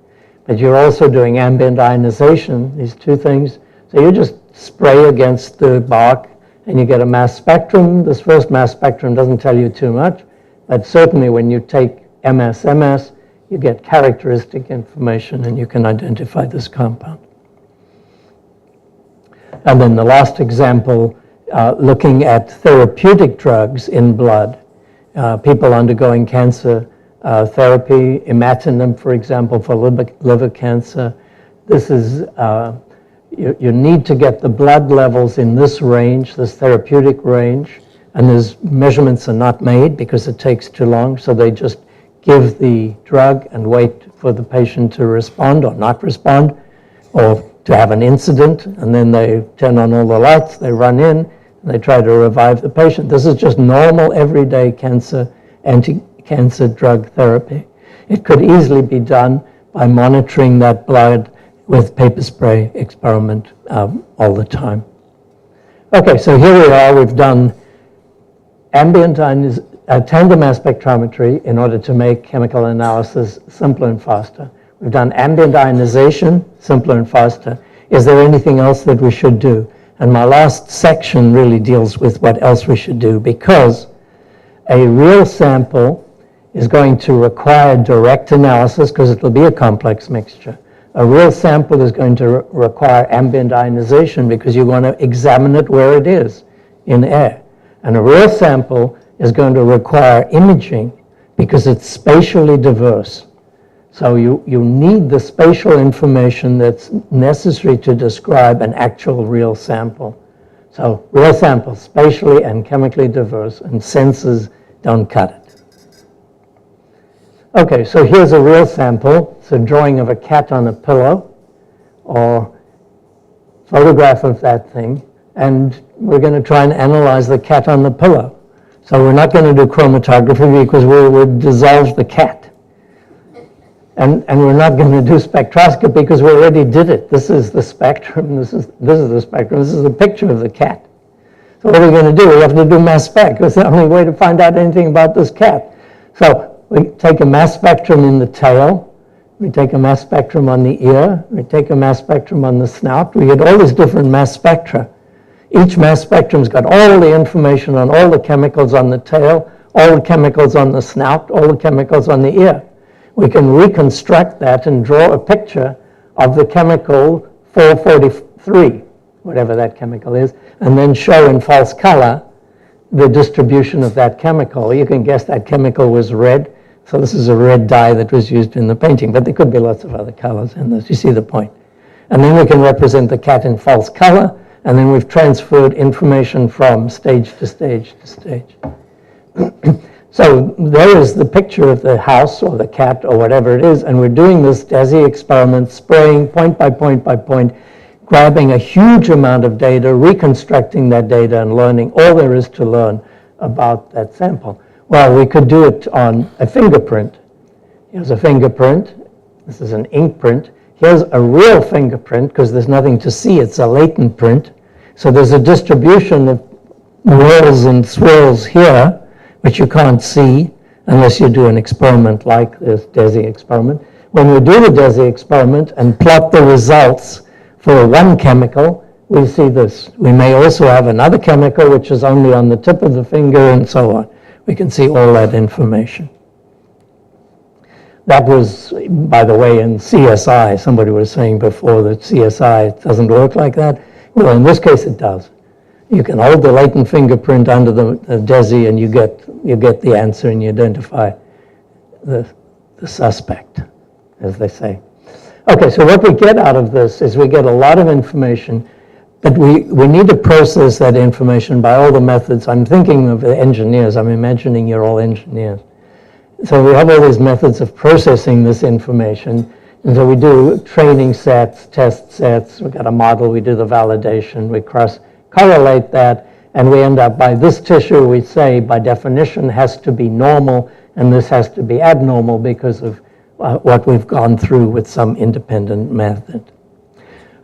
but you're also doing ambient ionization, these two things. So you just spray against the bark and you get a mass spectrum. This first mass spectrum doesn't tell you too much, but certainly when you take MS-MS, you get characteristic information and you can identify this compound. And then the last example, looking at therapeutic drugs in blood, people undergoing cancer therapy, imatinib, for example, for liver cancer. This is, you need to get the blood levels in this range, this therapeutic range, and those measurements are not made because it takes too long, so they just give the drug and wait for the patient to respond or not respond, or to have an incident, and then they turn on all the lights, they run in, and they try to revive the patient. This is just normal, everyday cancer, anti-cancer drug therapy. It could easily be done by monitoring that blood with paper spray experiment all the time. Okay, so here we are. We've done ambient tandem mass spectrometry in order to make chemical analysis simpler and faster. We've done ambient ionization, simpler and faster. Is there anything else that we should do? And my last section really deals with what else we should do, because a real sample is going to require direct analysis because it will be a complex mixture. A real sample is going to require ambient ionization because you want to examine it where it is in air. And a real sample is going to require imaging because it's spatially diverse. So you need the spatial information that's necessary to describe an actual real sample. So real sample, spatially and chemically diverse, and sensors don't cut it. Okay, so here's a real sample. It's a drawing of a cat on a pillow, or photograph of that thing, and we're going to try and analyze the cat on the pillow. So we're not going to do chromatography because we would dissolve the cat. And we're not going to do spectroscopy because we already did it. This is the spectrum, this is the spectrum, this is the picture of the cat. So what are we going to do? We have to do mass spec. That's the only way to find out anything about this cat. So we take a mass spectrum in the tail, we take a mass spectrum on the ear, we take a mass spectrum on the snout, we get all these different mass spectra. Each mass spectrum's got all the information on all the chemicals on the tail, all the chemicals on the snout, all the chemicals on the ear. We can reconstruct that and draw a picture of the chemical 443, whatever that chemical is, and then show in false color the distribution of that chemical. You can guess that chemical was red, so this is a red dye that was used in the painting, but there could be lots of other colors in this. You see the point. And then we can represent the cat in false color, and then we've transferred information from stage to stage to stage. So there is the picture of the house or the cat or whatever it is, and we're doing this DESI experiment, spraying point by point by point, grabbing a huge amount of data, reconstructing that data, and learning all there is to learn about that sample. Well, we could do it on a fingerprint. Here's a fingerprint. This is an ink print. Here's a real fingerprint, because there's nothing to see. It's a latent print. So there's a distribution of whirls and swirls here, which you can't see unless you do an experiment like this DESI experiment. When we do the DESI experiment and plot the results for one chemical, we see this. We may also have another chemical which is only on the tip of the finger and so on. We can see all that information. That was, by the way, in CSI. Somebody was saying before that CSI doesn't work like that. Well, in this case it does. You can hold the latent fingerprint under the DESI and you get the answer and you identify the suspect, as they say. Okay, so what we get out of this is we get a lot of information, but we need to process that information by all the methods. I'm thinking of engineers. I'm imagining you're all engineers. So we have all these methods of processing this information. And so we do training sets, test sets. We've got a model. We do the validation. We correlate that, and we end up by this tissue, we say by definition has to be normal, and this has to be abnormal because of what we've gone through with some independent method.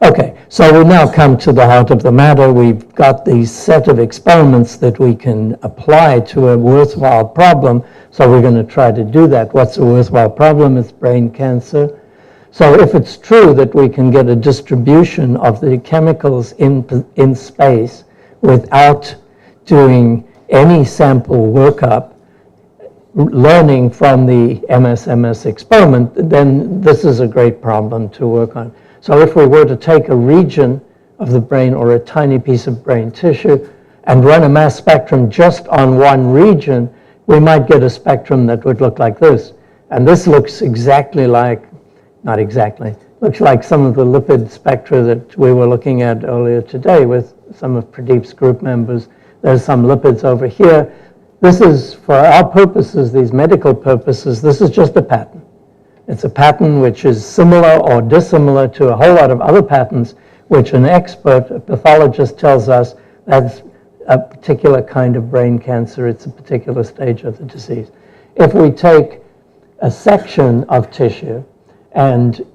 Okay, so we now come to the heart of the matter. We've got these set of experiments that we can apply to a worthwhile problem, so we're going to try to do that. What's a worthwhile problem? It's brain cancer. So if it's true that we can get a distribution of the chemicals in space without doing any sample workup, learning from the MSMS experiment, then this is a great problem to work on. So if we were to take a region of the brain or a tiny piece of brain tissue and run a mass spectrum just on one region, we might get a spectrum that would look like this. And this looks exactly like, not exactly, looks like some of the lipid spectra that we were looking at earlier today with some of Pradeep's group members. There's some lipids over here. This is, for our purposes, these medical purposes, this is just a pattern. It's a pattern which is similar or dissimilar to a whole lot of other patterns, which an expert, a pathologist, tells us that's a particular kind of brain cancer. It's a particular stage of the disease. If we take a section of tissue and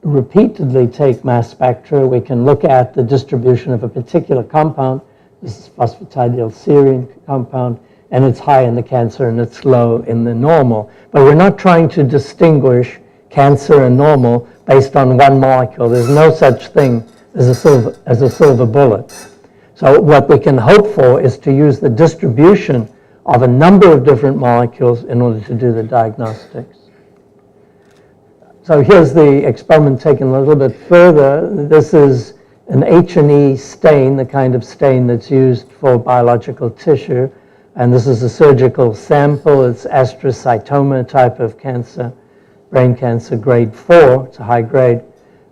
repeatedly take mass spectra, we can look at the distribution of a particular compound. This is phosphatidylserine compound, and it's high in the cancer and it's low in the normal. But we're not trying to distinguish cancer and normal based on one molecule. There's no such thing as a silver bullet. So what we can hope for is to use the distribution of a number of different molecules in order to do the diagnostics. So here's the experiment taken a little bit further. This is an H&E stain, the kind of stain that's used for biological tissue. And this is a surgical sample. It's astrocytoma type of cancer, brain cancer grade 4. It's a high grade.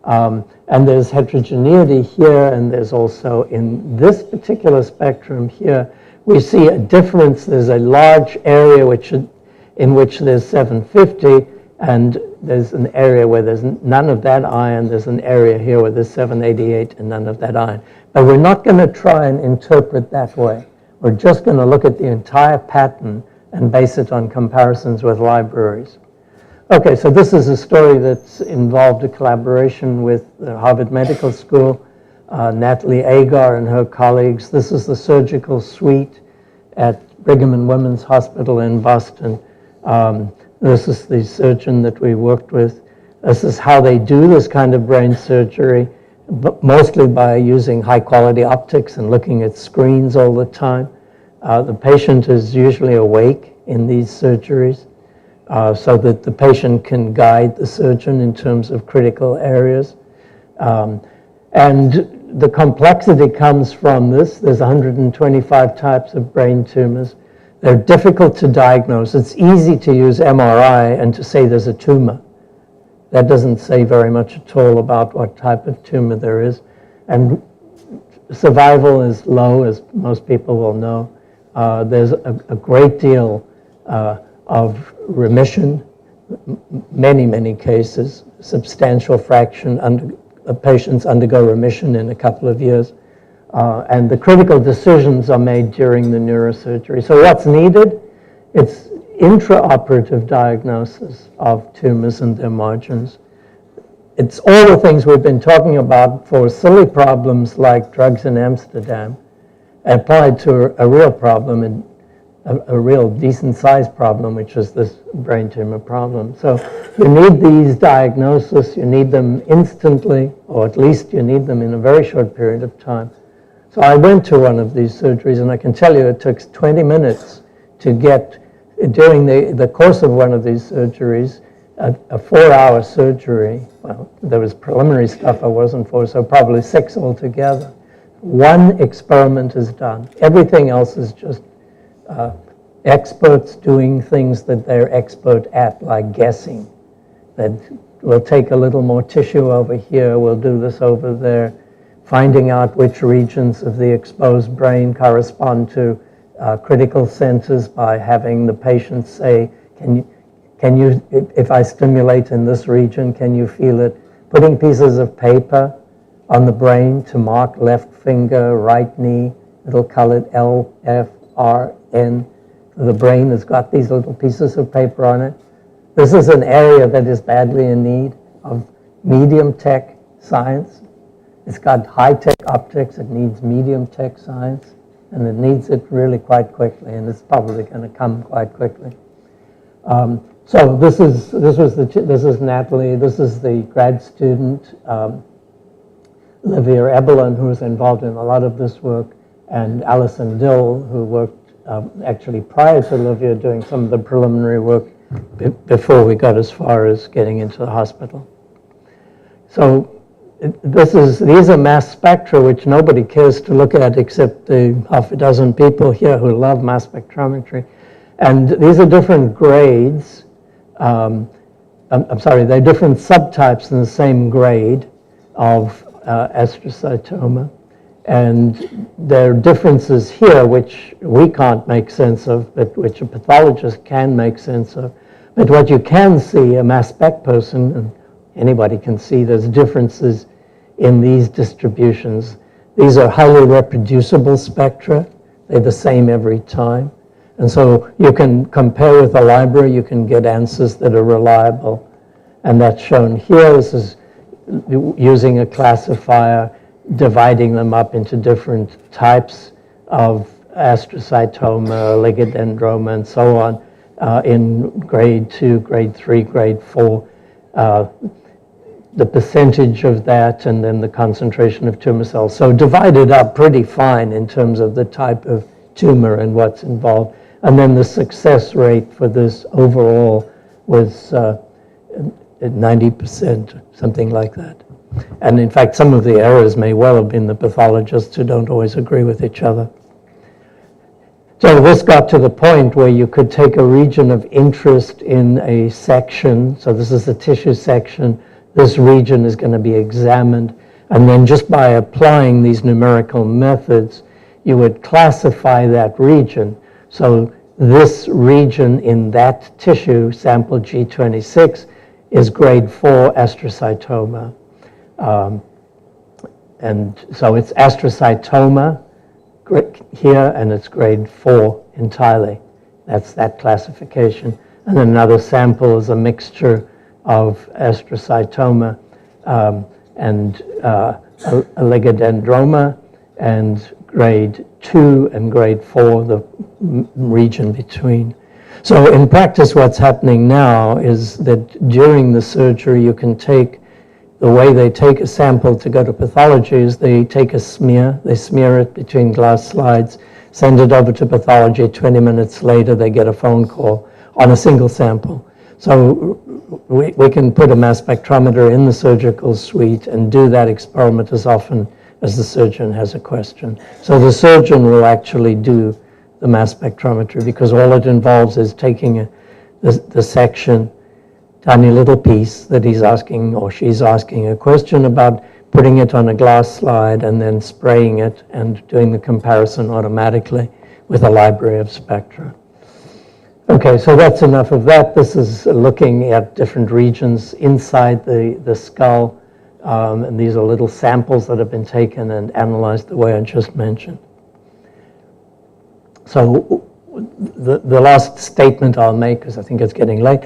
And there's heterogeneity here, and there's also in this particular spectrum here, we see a difference. There's a large area in which there's 750, and there's an area where there's none of that iron. There's an area here where there's 788 and none of that iron. But we're not going to try and interpret that way. We're just going to look at the entire pattern and base it on comparisons with libraries. Okay, so this is a story that's involved a collaboration with the Harvard Medical School, Natalie Agar and her colleagues. This is the surgical suite at Brigham and Women's Hospital in Boston. This is the surgeon that we worked with. This is how they do this kind of brain surgery, but mostly by using high-quality optics and looking at screens all the time. The patient is usually awake in these surgeries so that the patient can guide the surgeon in terms of critical areas. And the complexity comes from this. There's 125 types of brain tumors. They're difficult to diagnose. It's easy to use MRI and to say there's a tumor. That doesn't say very much at all about what type of tumor there is. And survival is low, as most people will know. There's a great deal of remission, many cases, substantial fraction of patients undergo remission in a couple of years. And the critical decisions are made during the neurosurgery. So what's needed? It's intraoperative diagnosis of tumors and their margins. It's all the things we've been talking about for silly problems like drugs in Amsterdam, applied to a real problem, and a real decent sized problem, which is this brain tumor problem. So you need these diagnoses, you need them instantly, or at least you need them in a very short period of time. So I went to one of these surgeries, and I can tell you it took 20 minutes to get, during the course of one of these surgeries, a 4-hour surgery. Well, there was preliminary stuff I wasn't for, so probably 6 altogether. One experiment is done. Everything else is just experts doing things that they're expert at, like guessing. That we'll take a little more tissue over here, we'll do this over there, finding out which regions of the exposed brain correspond to critical centers by having the patient say, can you, if I stimulate in this region, can you feel it? Putting pieces of paper on the brain to mark left finger, right knee, little colored L, F, R, N. The brain has got these little pieces of paper on it. This is an area that is badly in need of medium tech science. It's got high tech optics, it needs medium tech science, and it needs it really quite quickly, and it's probably going to come quite quickly. So this is Natalie. This is the grad student, Olivia Ebelin, who was involved in a lot of this work, and Alison Dill, who worked actually prior to Olivia doing some of the preliminary work before we got as far as getting into the hospital. So these are mass spectra, which nobody cares to look at except the half a dozen people here who love mass spectrometry. And these are different grades. I'm sorry, they're different subtypes in the same grade of astrocytoma. And there are differences here which we can't make sense of, but which a pathologist can make sense of. But what you can see, a mass spec person, and anybody can see there's differences in these distributions. These are highly reproducible spectra. They're the same every time. And so you can compare with a library, you can get answers that are reliable. And that's shown here. This is using a classifier, dividing them up into different types of astrocytoma, oligodendroma, and so on, in grade 2, grade 3, grade 4. The percentage of that, and then the concentration of tumor cells. So divided up pretty fine in terms of the type of tumor and what's involved. And then the success rate for this overall was 90%, something like that. And in fact, some of the errors may well have been the pathologists who don't always agree with each other. So this got to the point where you could take a region of interest in a section. So this is the tissue section. This region is going to be examined. And then just by applying these numerical methods, you would classify that region. So this region in that tissue, sample G26, is grade 4 astrocytoma. And so it's astrocytoma here, and it's grade 4 entirely. That's that classification. And then another sample is a mixture of astrocytoma and oligodendroma, and grade 2 and grade 4, the region between. So in practice, what's happening now is that during the surgery, you can take, the way they take a sample to go to pathology is they take a smear, they smear it between glass slides, send it over to pathology. 20 minutes later, they get a phone call on a single sample. So we can put a mass spectrometer in the surgical suite and do that experiment as often as the surgeon has a question. So the surgeon will actually do the mass spectrometry because all it involves is taking the section, tiny little piece that he's asking or she's asking a question about, putting it on a glass slide and then spraying it and doing the comparison automatically with a library of spectra. Okay, so that's enough of that. This is looking at different regions inside the skull, and these are little samples that have been taken and analyzed the way I just mentioned. So the last statement I'll make, because I think it's getting late,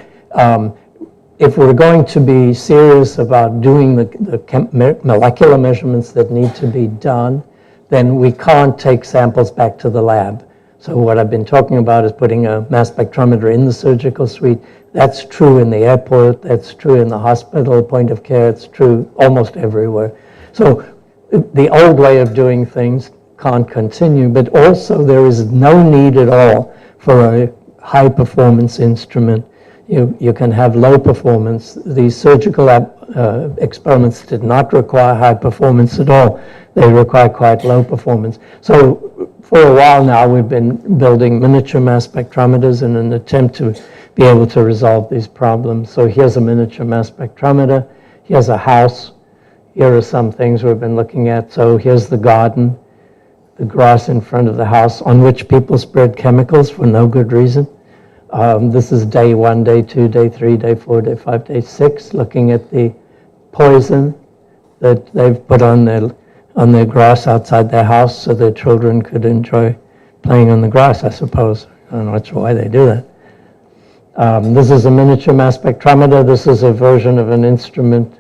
if we're going to be serious about doing the molecular measurements that need to be done, then we can't take samples back to the lab. So what I've been talking about is putting a mass spectrometer in the surgical suite. That's true in the airport, that's true in the hospital, point of care, it's true almost everywhere. So the old way of doing things can't continue, but also there is no need at all for a high performance instrument. You can have low performance. These surgical experiments did not require high performance at all. They require quite low performance. So for a while now, we've been building miniature mass spectrometers in an attempt to be able to resolve these problems. So here's a miniature mass spectrometer. Here's a house. Here are some things we've been looking at. So here's the garden, the grass in front of the house on which people spread chemicals for no good reason. This is day 1, day 2, day 3, day 4, day 5, day 6, looking at the poison that they've put on their grass outside their house so their children could enjoy playing on the grass, I suppose. I don't know why they do that. This is a miniature mass spectrometer. This is a version of an instrument.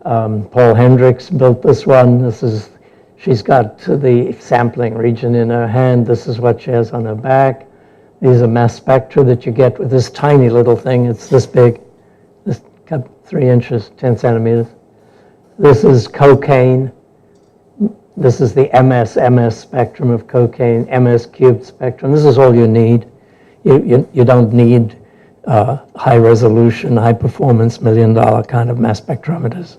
Paul Hendricks built this one. She's got the sampling region in her hand. This is what she has on her back. These are mass spectra that you get with this tiny little thing. It's this big, this 3 inches, 10 centimeters. This is cocaine. This is the MS spectrum of cocaine, MS cubed spectrum. This is all you need. You don't need high resolution, high performance, $1 million kind of mass spectrometers.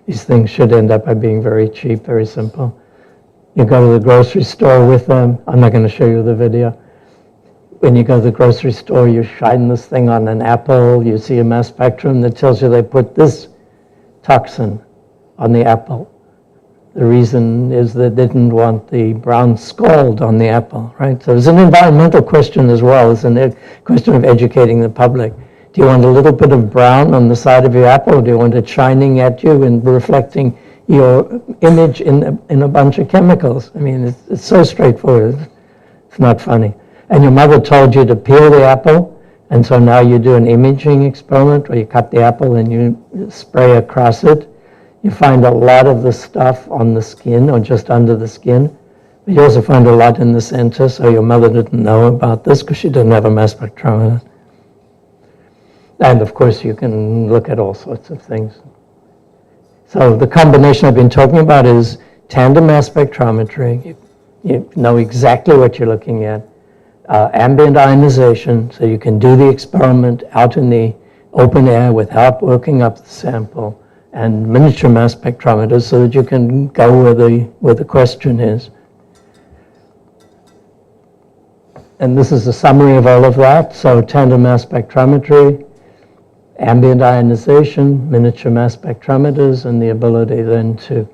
These things should end up by being very cheap, very simple. You go to the grocery store with them. I'm not going to show you the video. When you go to the grocery store, you shine this thing on an apple, you see a mass spectrum that tells you they put this toxin on the apple. The reason is they didn't want the brown scald on the apple, right? So it's an environmental question as well. It's a question of educating the public. Do you want a little bit of brown on the side of your apple, or do you want it shining at you and reflecting your image in a bunch of chemicals? I mean, it's so straightforward. It's not funny. And your mother told you to peel the apple, and so now you do an imaging experiment where you cut the apple and you spray across it. You find a lot of the stuff on the skin or just under the skin, but you also find a lot in the center, so your mother didn't know about this because she didn't have a mass spectrometer. And of course you can look at all sorts of things. So the combination I've been talking about is tandem mass spectrometry. You know exactly what you're looking at. Ambient ionization, so you can do the experiment out in the open air without working up the sample, and miniature mass spectrometers so that you can go where the question is. And this is a summary of all of that. So tandem mass spectrometry, ambient ionization, miniature mass spectrometers, and the ability then to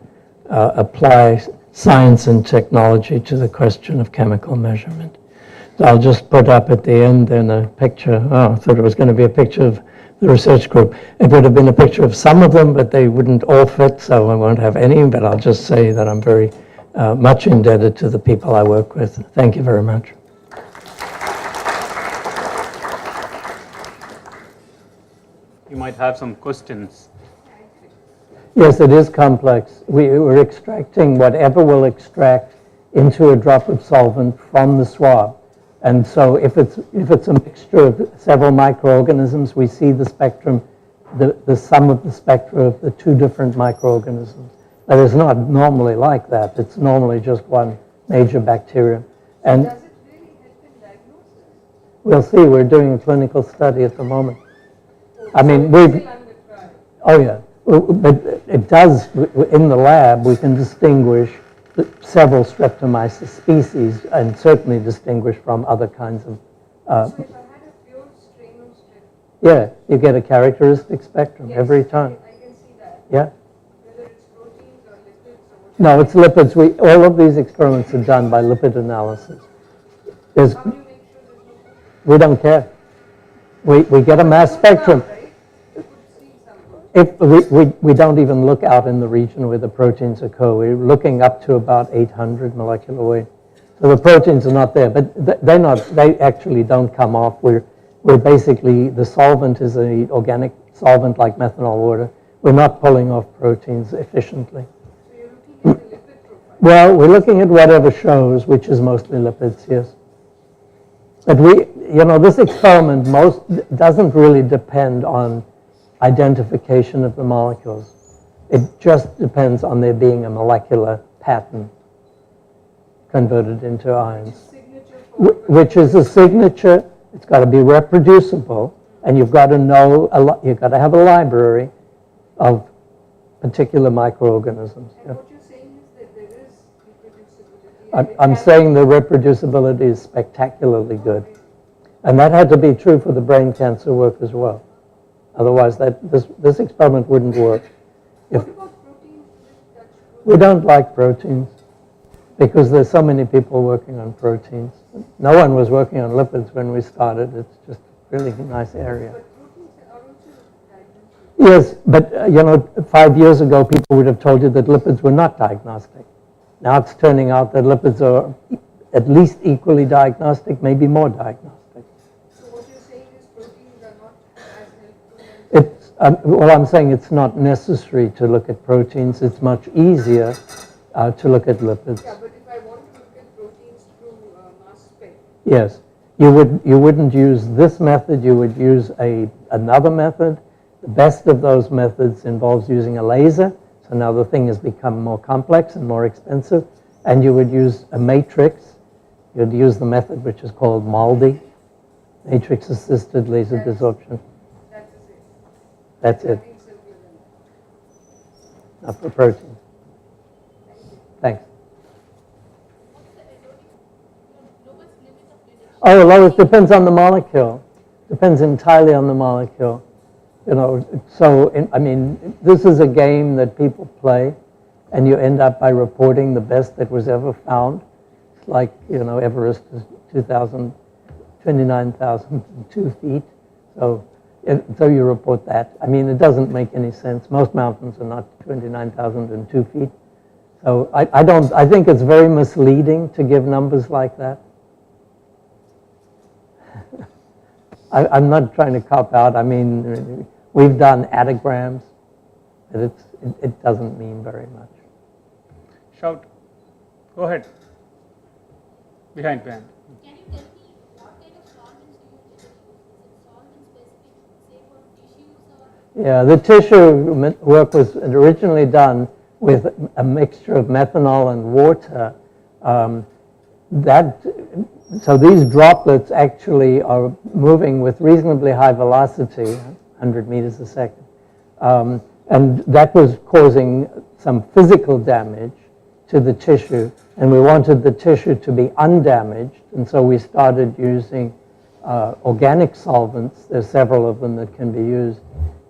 apply science and technology to the question of chemical measurement. I'll just put up at the end then a picture. Oh, I thought it was going to be a picture of the research group. It would have been a picture of some of them, but they wouldn't all fit, so I won't have any, but I'll just say that I'm very much indebted to the people I work with. Thank you very much. You might have some questions. Yes, it is complex. We're extracting whatever we'll extract into a drop of solvent from the swab. And so if it's a mixture of several microorganisms, we see the spectrum, the sum of the spectra of the 2 different microorganisms. That is not normally like that. It's normally just one major bacterium. And does it really help in diagnosis? We'll see. We're doing a clinical study at the moment. I mean, so it's still under trial. Oh yeah, but it does, in the lab, we can distinguish several Streptomyces species and certainly distinguish from other kinds of... So if I had a pure strain of strep... Yeah, you get a characteristic spectrum every time. I can see that. Yeah. Whether it's proteins or lipids or whatever. No, it's lipids. All of these experiments are done by lipid analysis. How do you make sure there's no... We don't care. We get a mass spectrum. Right? You could see some. If we don't even look out in the region where the proteins occur. We're looking up to about 800 molecular weight. So the proteins are not there, but they actually don't come off. We're basically, the solvent is an organic solvent like methanol water. We're not pulling off proteins efficiently. So you're looking at the lipid profile. Well, we're looking at whatever shows, which is mostly lipids, yes. But this experiment doesn't really depend on identification of the molecules. It just depends on there being a molecular pattern converted into ions, Signature for which is a signature. It's got to be reproducible, and you've got to you've got to have a library of particular microorganisms. And Yeah. what you're saying is that there is reproducibility. and it I'm can- saying the reproducibility is spectacularly good. And that had to be true for the brain cancer work as well. Otherwise, this experiment wouldn't work. What about proteins? Touch proteins? We don't like proteins because there's so many people working on proteins. No one was working on lipids when we started. It's just a really nice area. But proteins are also diagnostic. Yes, but 5 years ago, people would have told you that lipids were not diagnostic. Now it's turning out that lipids are at least equally diagnostic, maybe more diagnostic. So what you're saying is proteins are not as helpful as I'm saying it's not necessary to look at proteins. It's much easier to look at lipids. yeah, but if I want to look at proteins through mass spec, Yes, you wouldn't use this method. You would use another method. The best of those methods involves using a laser. So now the thing has become more complex and more expensive. And you would use a matrix. You'd use the method which is called MALDI, matrix-assisted laser desorption. that is it. That's it, Nothing simpler than that. not for protein. Thanks. Oh, lowest depends on the molecule. Depends entirely on the molecule. So this is a game that people play, and you end up by reporting the best that was ever found. It's like, Everest is 29,002 feet. So you report that. It doesn't make any sense. Most mountains are not 29,002 feet. So I think it's very misleading to give numbers like that. I'm not trying to cop out. We've done adagrams, but it doesn't mean very much. Shout. Go ahead. Behind. Can you tell me what kind of solvents do you use? Is it solvent specific, say for tissues or? Yeah, the tissue work was originally done with a mixture of methanol and water. So these droplets actually are moving with reasonably high velocity, 100 meters a second. And that was causing some physical damage to the tissue. And we wanted the tissue to be undamaged. And so we started using organic solvents. There's several of them that can be used.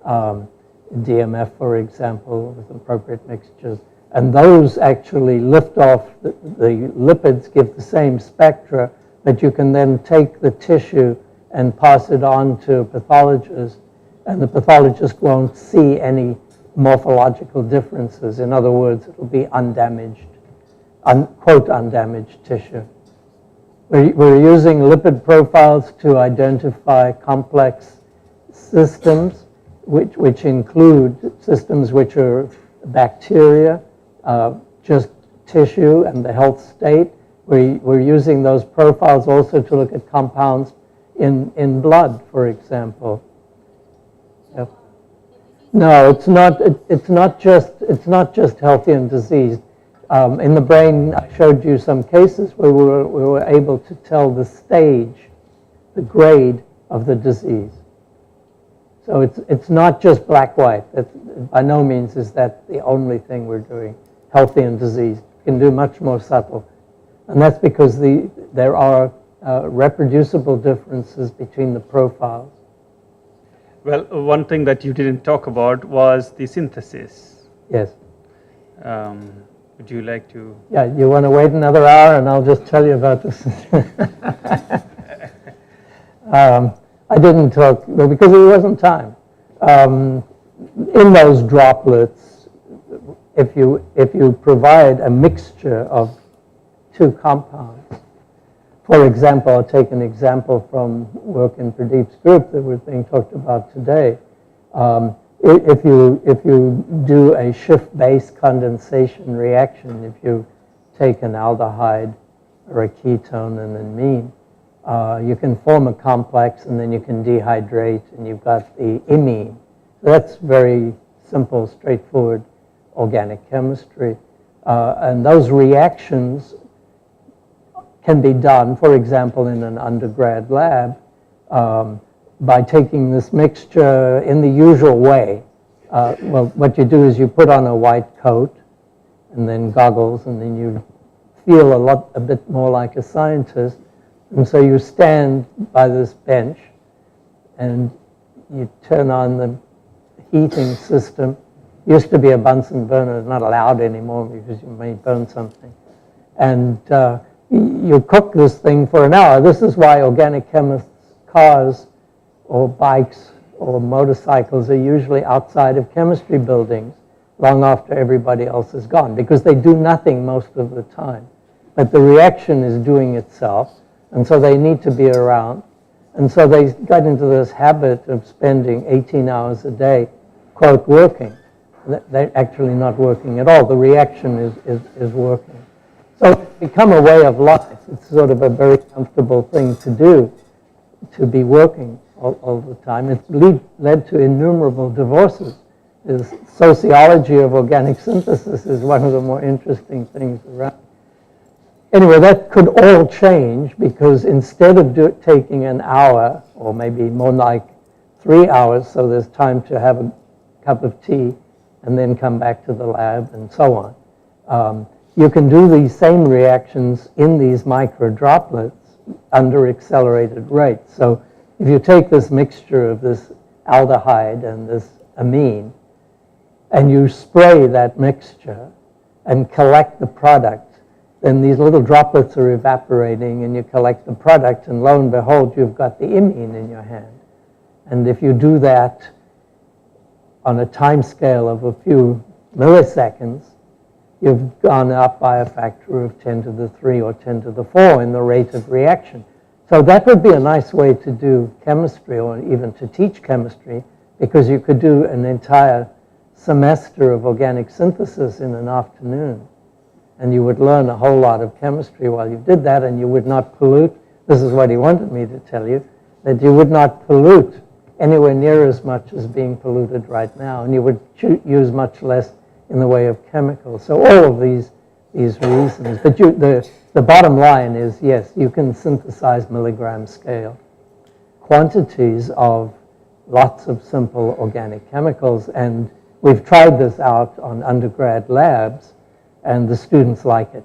DMF, for example, with appropriate mixtures. And those actually lift off, the lipids give the same spectra, but you can then take the tissue and pass it on to a pathologist, and the pathologist won't see any morphological differences. In other words, it'll be undamaged, quote, undamaged tissue. We're using lipid profiles to identify complex systems, which include systems which are bacteria, just tissue and the health state. We're using those profiles also to look at compounds in blood, for example. Yep. No, it's not just healthy and diseased. In the brain, I showed you some cases where we were able to tell the stage, the grade of the disease. So it's not just black-white. By no means is that the only thing we're doing, healthy and diseased. We can do much more subtle. And that's because there are reproducible differences between the profiles. Well, one thing that you didn't talk about was the synthesis. Yes. Would you like to? Yeah, you want to wait another hour and I'll just tell you about this. I didn't talk, well, because it wasn't time. In those droplets, if you provide a mixture of two compounds, for example, I'll take an example from work in Pradeep's group that was being talked about today. If you do a shift-base condensation reaction, if you take an aldehyde or a ketone and an amine, you can form a complex and then you can dehydrate and you've got the imine. So that's very simple, straightforward organic chemistry. And those reactions can be done, for example, in an undergrad lab by taking this mixture in the usual way. Well, what you do is you put on a white coat and then goggles, and then you feel a bit more like a scientist. And so you stand by this bench and you turn on the heating system. Used to be a Bunsen burner, it's not allowed anymore because you may burn something. And you cook this thing for an hour. This is why organic chemists' cars or bikes or motorcycles are usually outside of chemistry buildings long after everybody else is gone, because they do nothing most of the time. But the reaction is doing itself, and so they need to be around. And so they got into this habit of spending 18 hours a day, quote, working. They're actually not working at all. The reaction is working. So it's become a way of life. It's sort of a very comfortable thing to do, to be working all the time. It's led to innumerable divorces. The sociology of organic synthesis is one of the more interesting things around. Anyway, that could all change, because instead of taking an hour, or maybe more like 3 hours, so there's time to have a cup of tea and then come back to the lab and so on. You can do these same reactions in these micro droplets under accelerated rates. So if you take this mixture of this aldehyde and this amine, and you spray that mixture and collect the product, then these little droplets are evaporating and you collect the product, and lo and behold, you've got the imine in your hand. And if you do that on a time scale of a few milliseconds, you've gone up by a factor of 10 to the 3 or 10 to the 4 in the rate of reaction. So that would be a nice way to do chemistry, or even to teach chemistry, because you could do an entire semester of organic synthesis in an afternoon. And you would learn a whole lot of chemistry while you did that, and you would not pollute. This is what he wanted me to tell you, that you would not pollute anywhere near as much as being polluted right now, and you would use much less in the way of chemicals. So all of these reasons. But the bottom line is, yes, you can synthesize milligram scale quantities of lots of simple organic chemicals, and we've tried this out on undergrad labs, and the students like it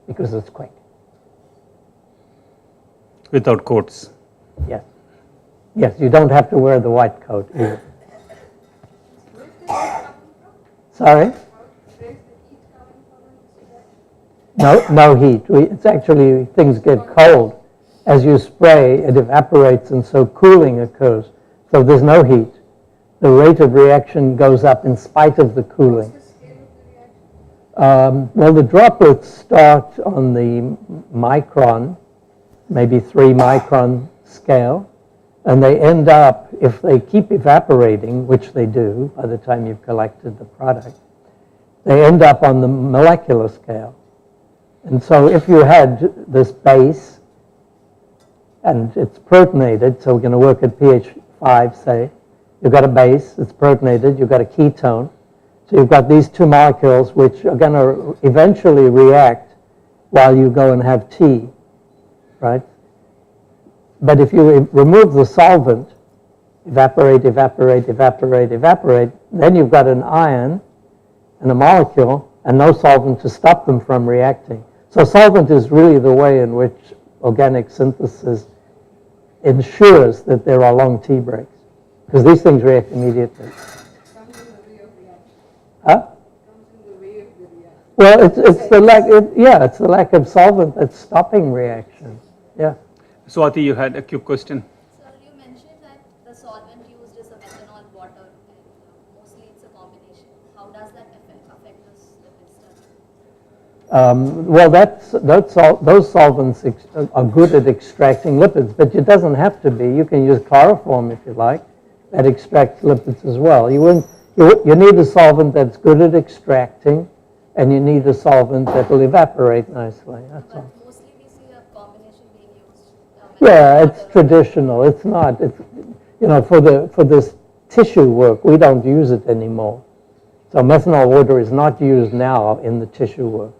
because it's quick. Without coats. Yes. Yes, you don't have to wear the white coat either. Sorry? No heat. It's actually, things get cold. As you spray, it evaporates, and so cooling occurs. So there's no heat. The rate of reaction goes up in spite of the cooling. Well, the droplets start on the micron, maybe 3 micron scale, and they end up, if they keep evaporating, which they do by the time you've collected the product, they end up on the molecular scale. And so if you had this base, and it's protonated, so we're going to work at pH 5, say, you've got a base, it's protonated, you've got a ketone, so you've got these 2 molecules which are going to eventually react while you go and have tea, right? But if you remove the solvent, evaporate, evaporate, evaporate, evaporate, then you've got an ion and a molecule and no solvent to stop them from reacting. So solvent is really the way in which organic synthesis ensures that there are long tea breaks, because these things react immediately. Huh? Well, it's the lack. It's the lack of solvent that's stopping reaction. Yeah. Swati, you had a quick question. So you water, and mostly it's a combination. How does that affect this lipid study? Well, those solvents are good at extracting lipids, but it doesn't have to be. You can use chloroform if you like. That extracts lipids as well. You need a solvent that's good at extracting, and you need a solvent that will evaporate nicely. That's all. But mostly we see a combination being used. Yeah, it's traditional. It's not. It's, for this tissue work, we don't use it anymore. So methanol water is not used now in the tissue work.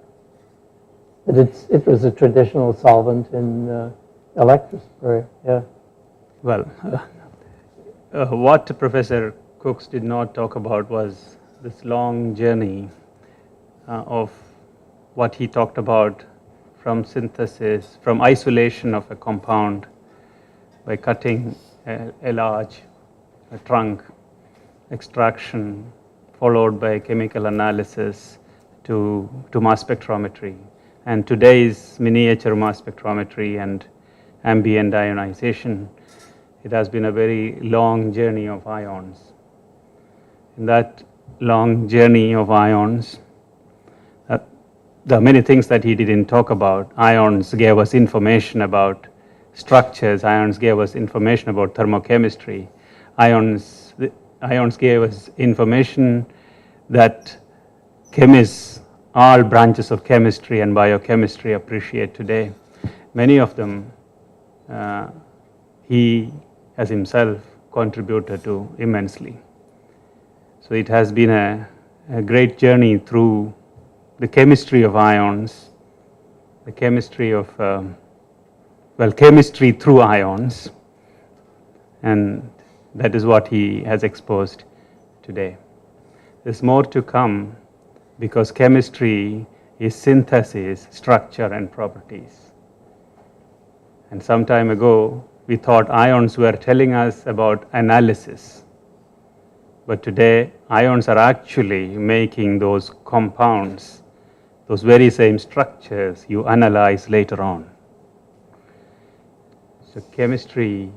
But it was a traditional solvent in electrospray. Yeah. Well, what Professor Cooks did not talk about was this long journey of what he talked about from synthesis, from isolation of a compound by cutting a large trunk, extraction, followed by chemical analysis to mass spectrometry. And today's miniature mass spectrometry and ambient ionization, it has been a very long journey of ions. In that long journey of ions, there are many things that he didn't talk about. Ions gave us information about structures. Ions gave us information about thermochemistry. Ions gave us information that chemists, all branches of chemistry and biochemistry appreciate today. Many of them he has himself contributed to immensely. So it has been a great journey through the chemistry of ions, the chemistry of, chemistry through ions, and that is what he has exposed today. There's more to come because chemistry is synthesis, structure, and properties. And some time ago, we thought ions were telling us about analysis. But today, ions are actually making those compounds, those very same structures you analyze later on. So chemistry,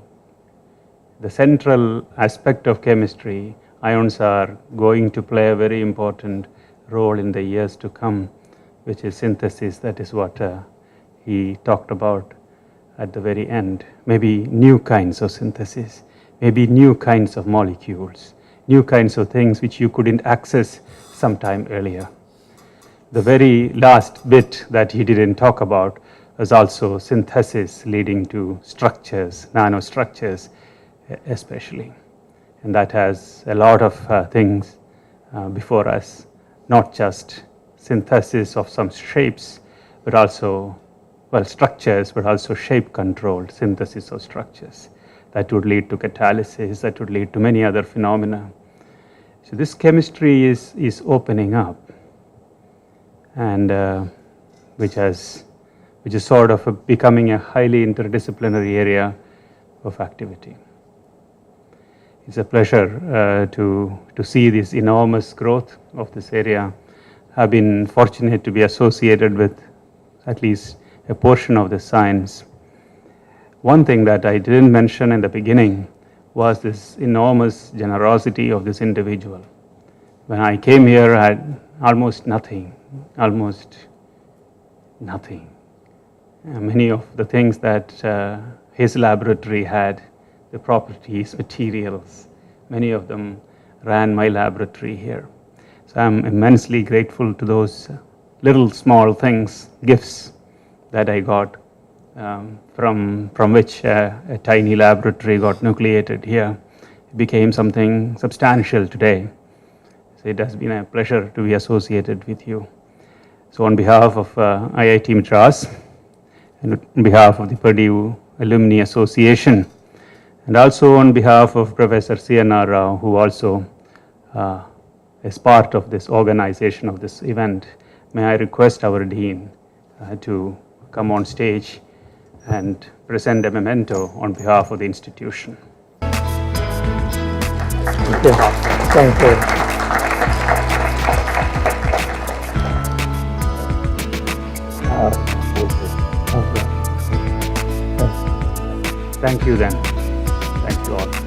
the central aspect of chemistry, ions are going to play a very important role in the years to come, which is synthesis. That is what he talked about at the very end. Maybe new kinds of synthesis, maybe new kinds of molecules, new kinds of things which you couldn't access sometime earlier. The very last bit that he didn't talk about was also synthesis leading to structures, nanostructures especially. And that has a lot of things before us, not just synthesis of some shapes, but also, structures, but also shape-controlled synthesis of structures. That would lead to catalysis, that would lead to many other phenomena. So this chemistry is opening up, and which is sort of becoming a highly interdisciplinary area of activity. It's a pleasure to see this enormous growth of this area. I've been fortunate to be associated with at least a portion of the science. One thing that I didn't mention in the beginning was this enormous generosity of this individual. When I came here, I had almost nothing. Many of the things that his laboratory had, the properties, materials, many of them ran my laboratory here. So I'm immensely grateful to those little small things, gifts that I got, from which a tiny laboratory got nucleated here. It became something substantial today. So it has been a pleasure to be associated with you. So on behalf of IIT Madras, and on behalf of the Purdue Alumni Association, and also on behalf of Professor C.N.R. Rao, who also is part of this organization of this event, may I request our Dean to come on stage and present a memento on behalf of the institution. Thank you. Thank you. Thank you then. Thank you all.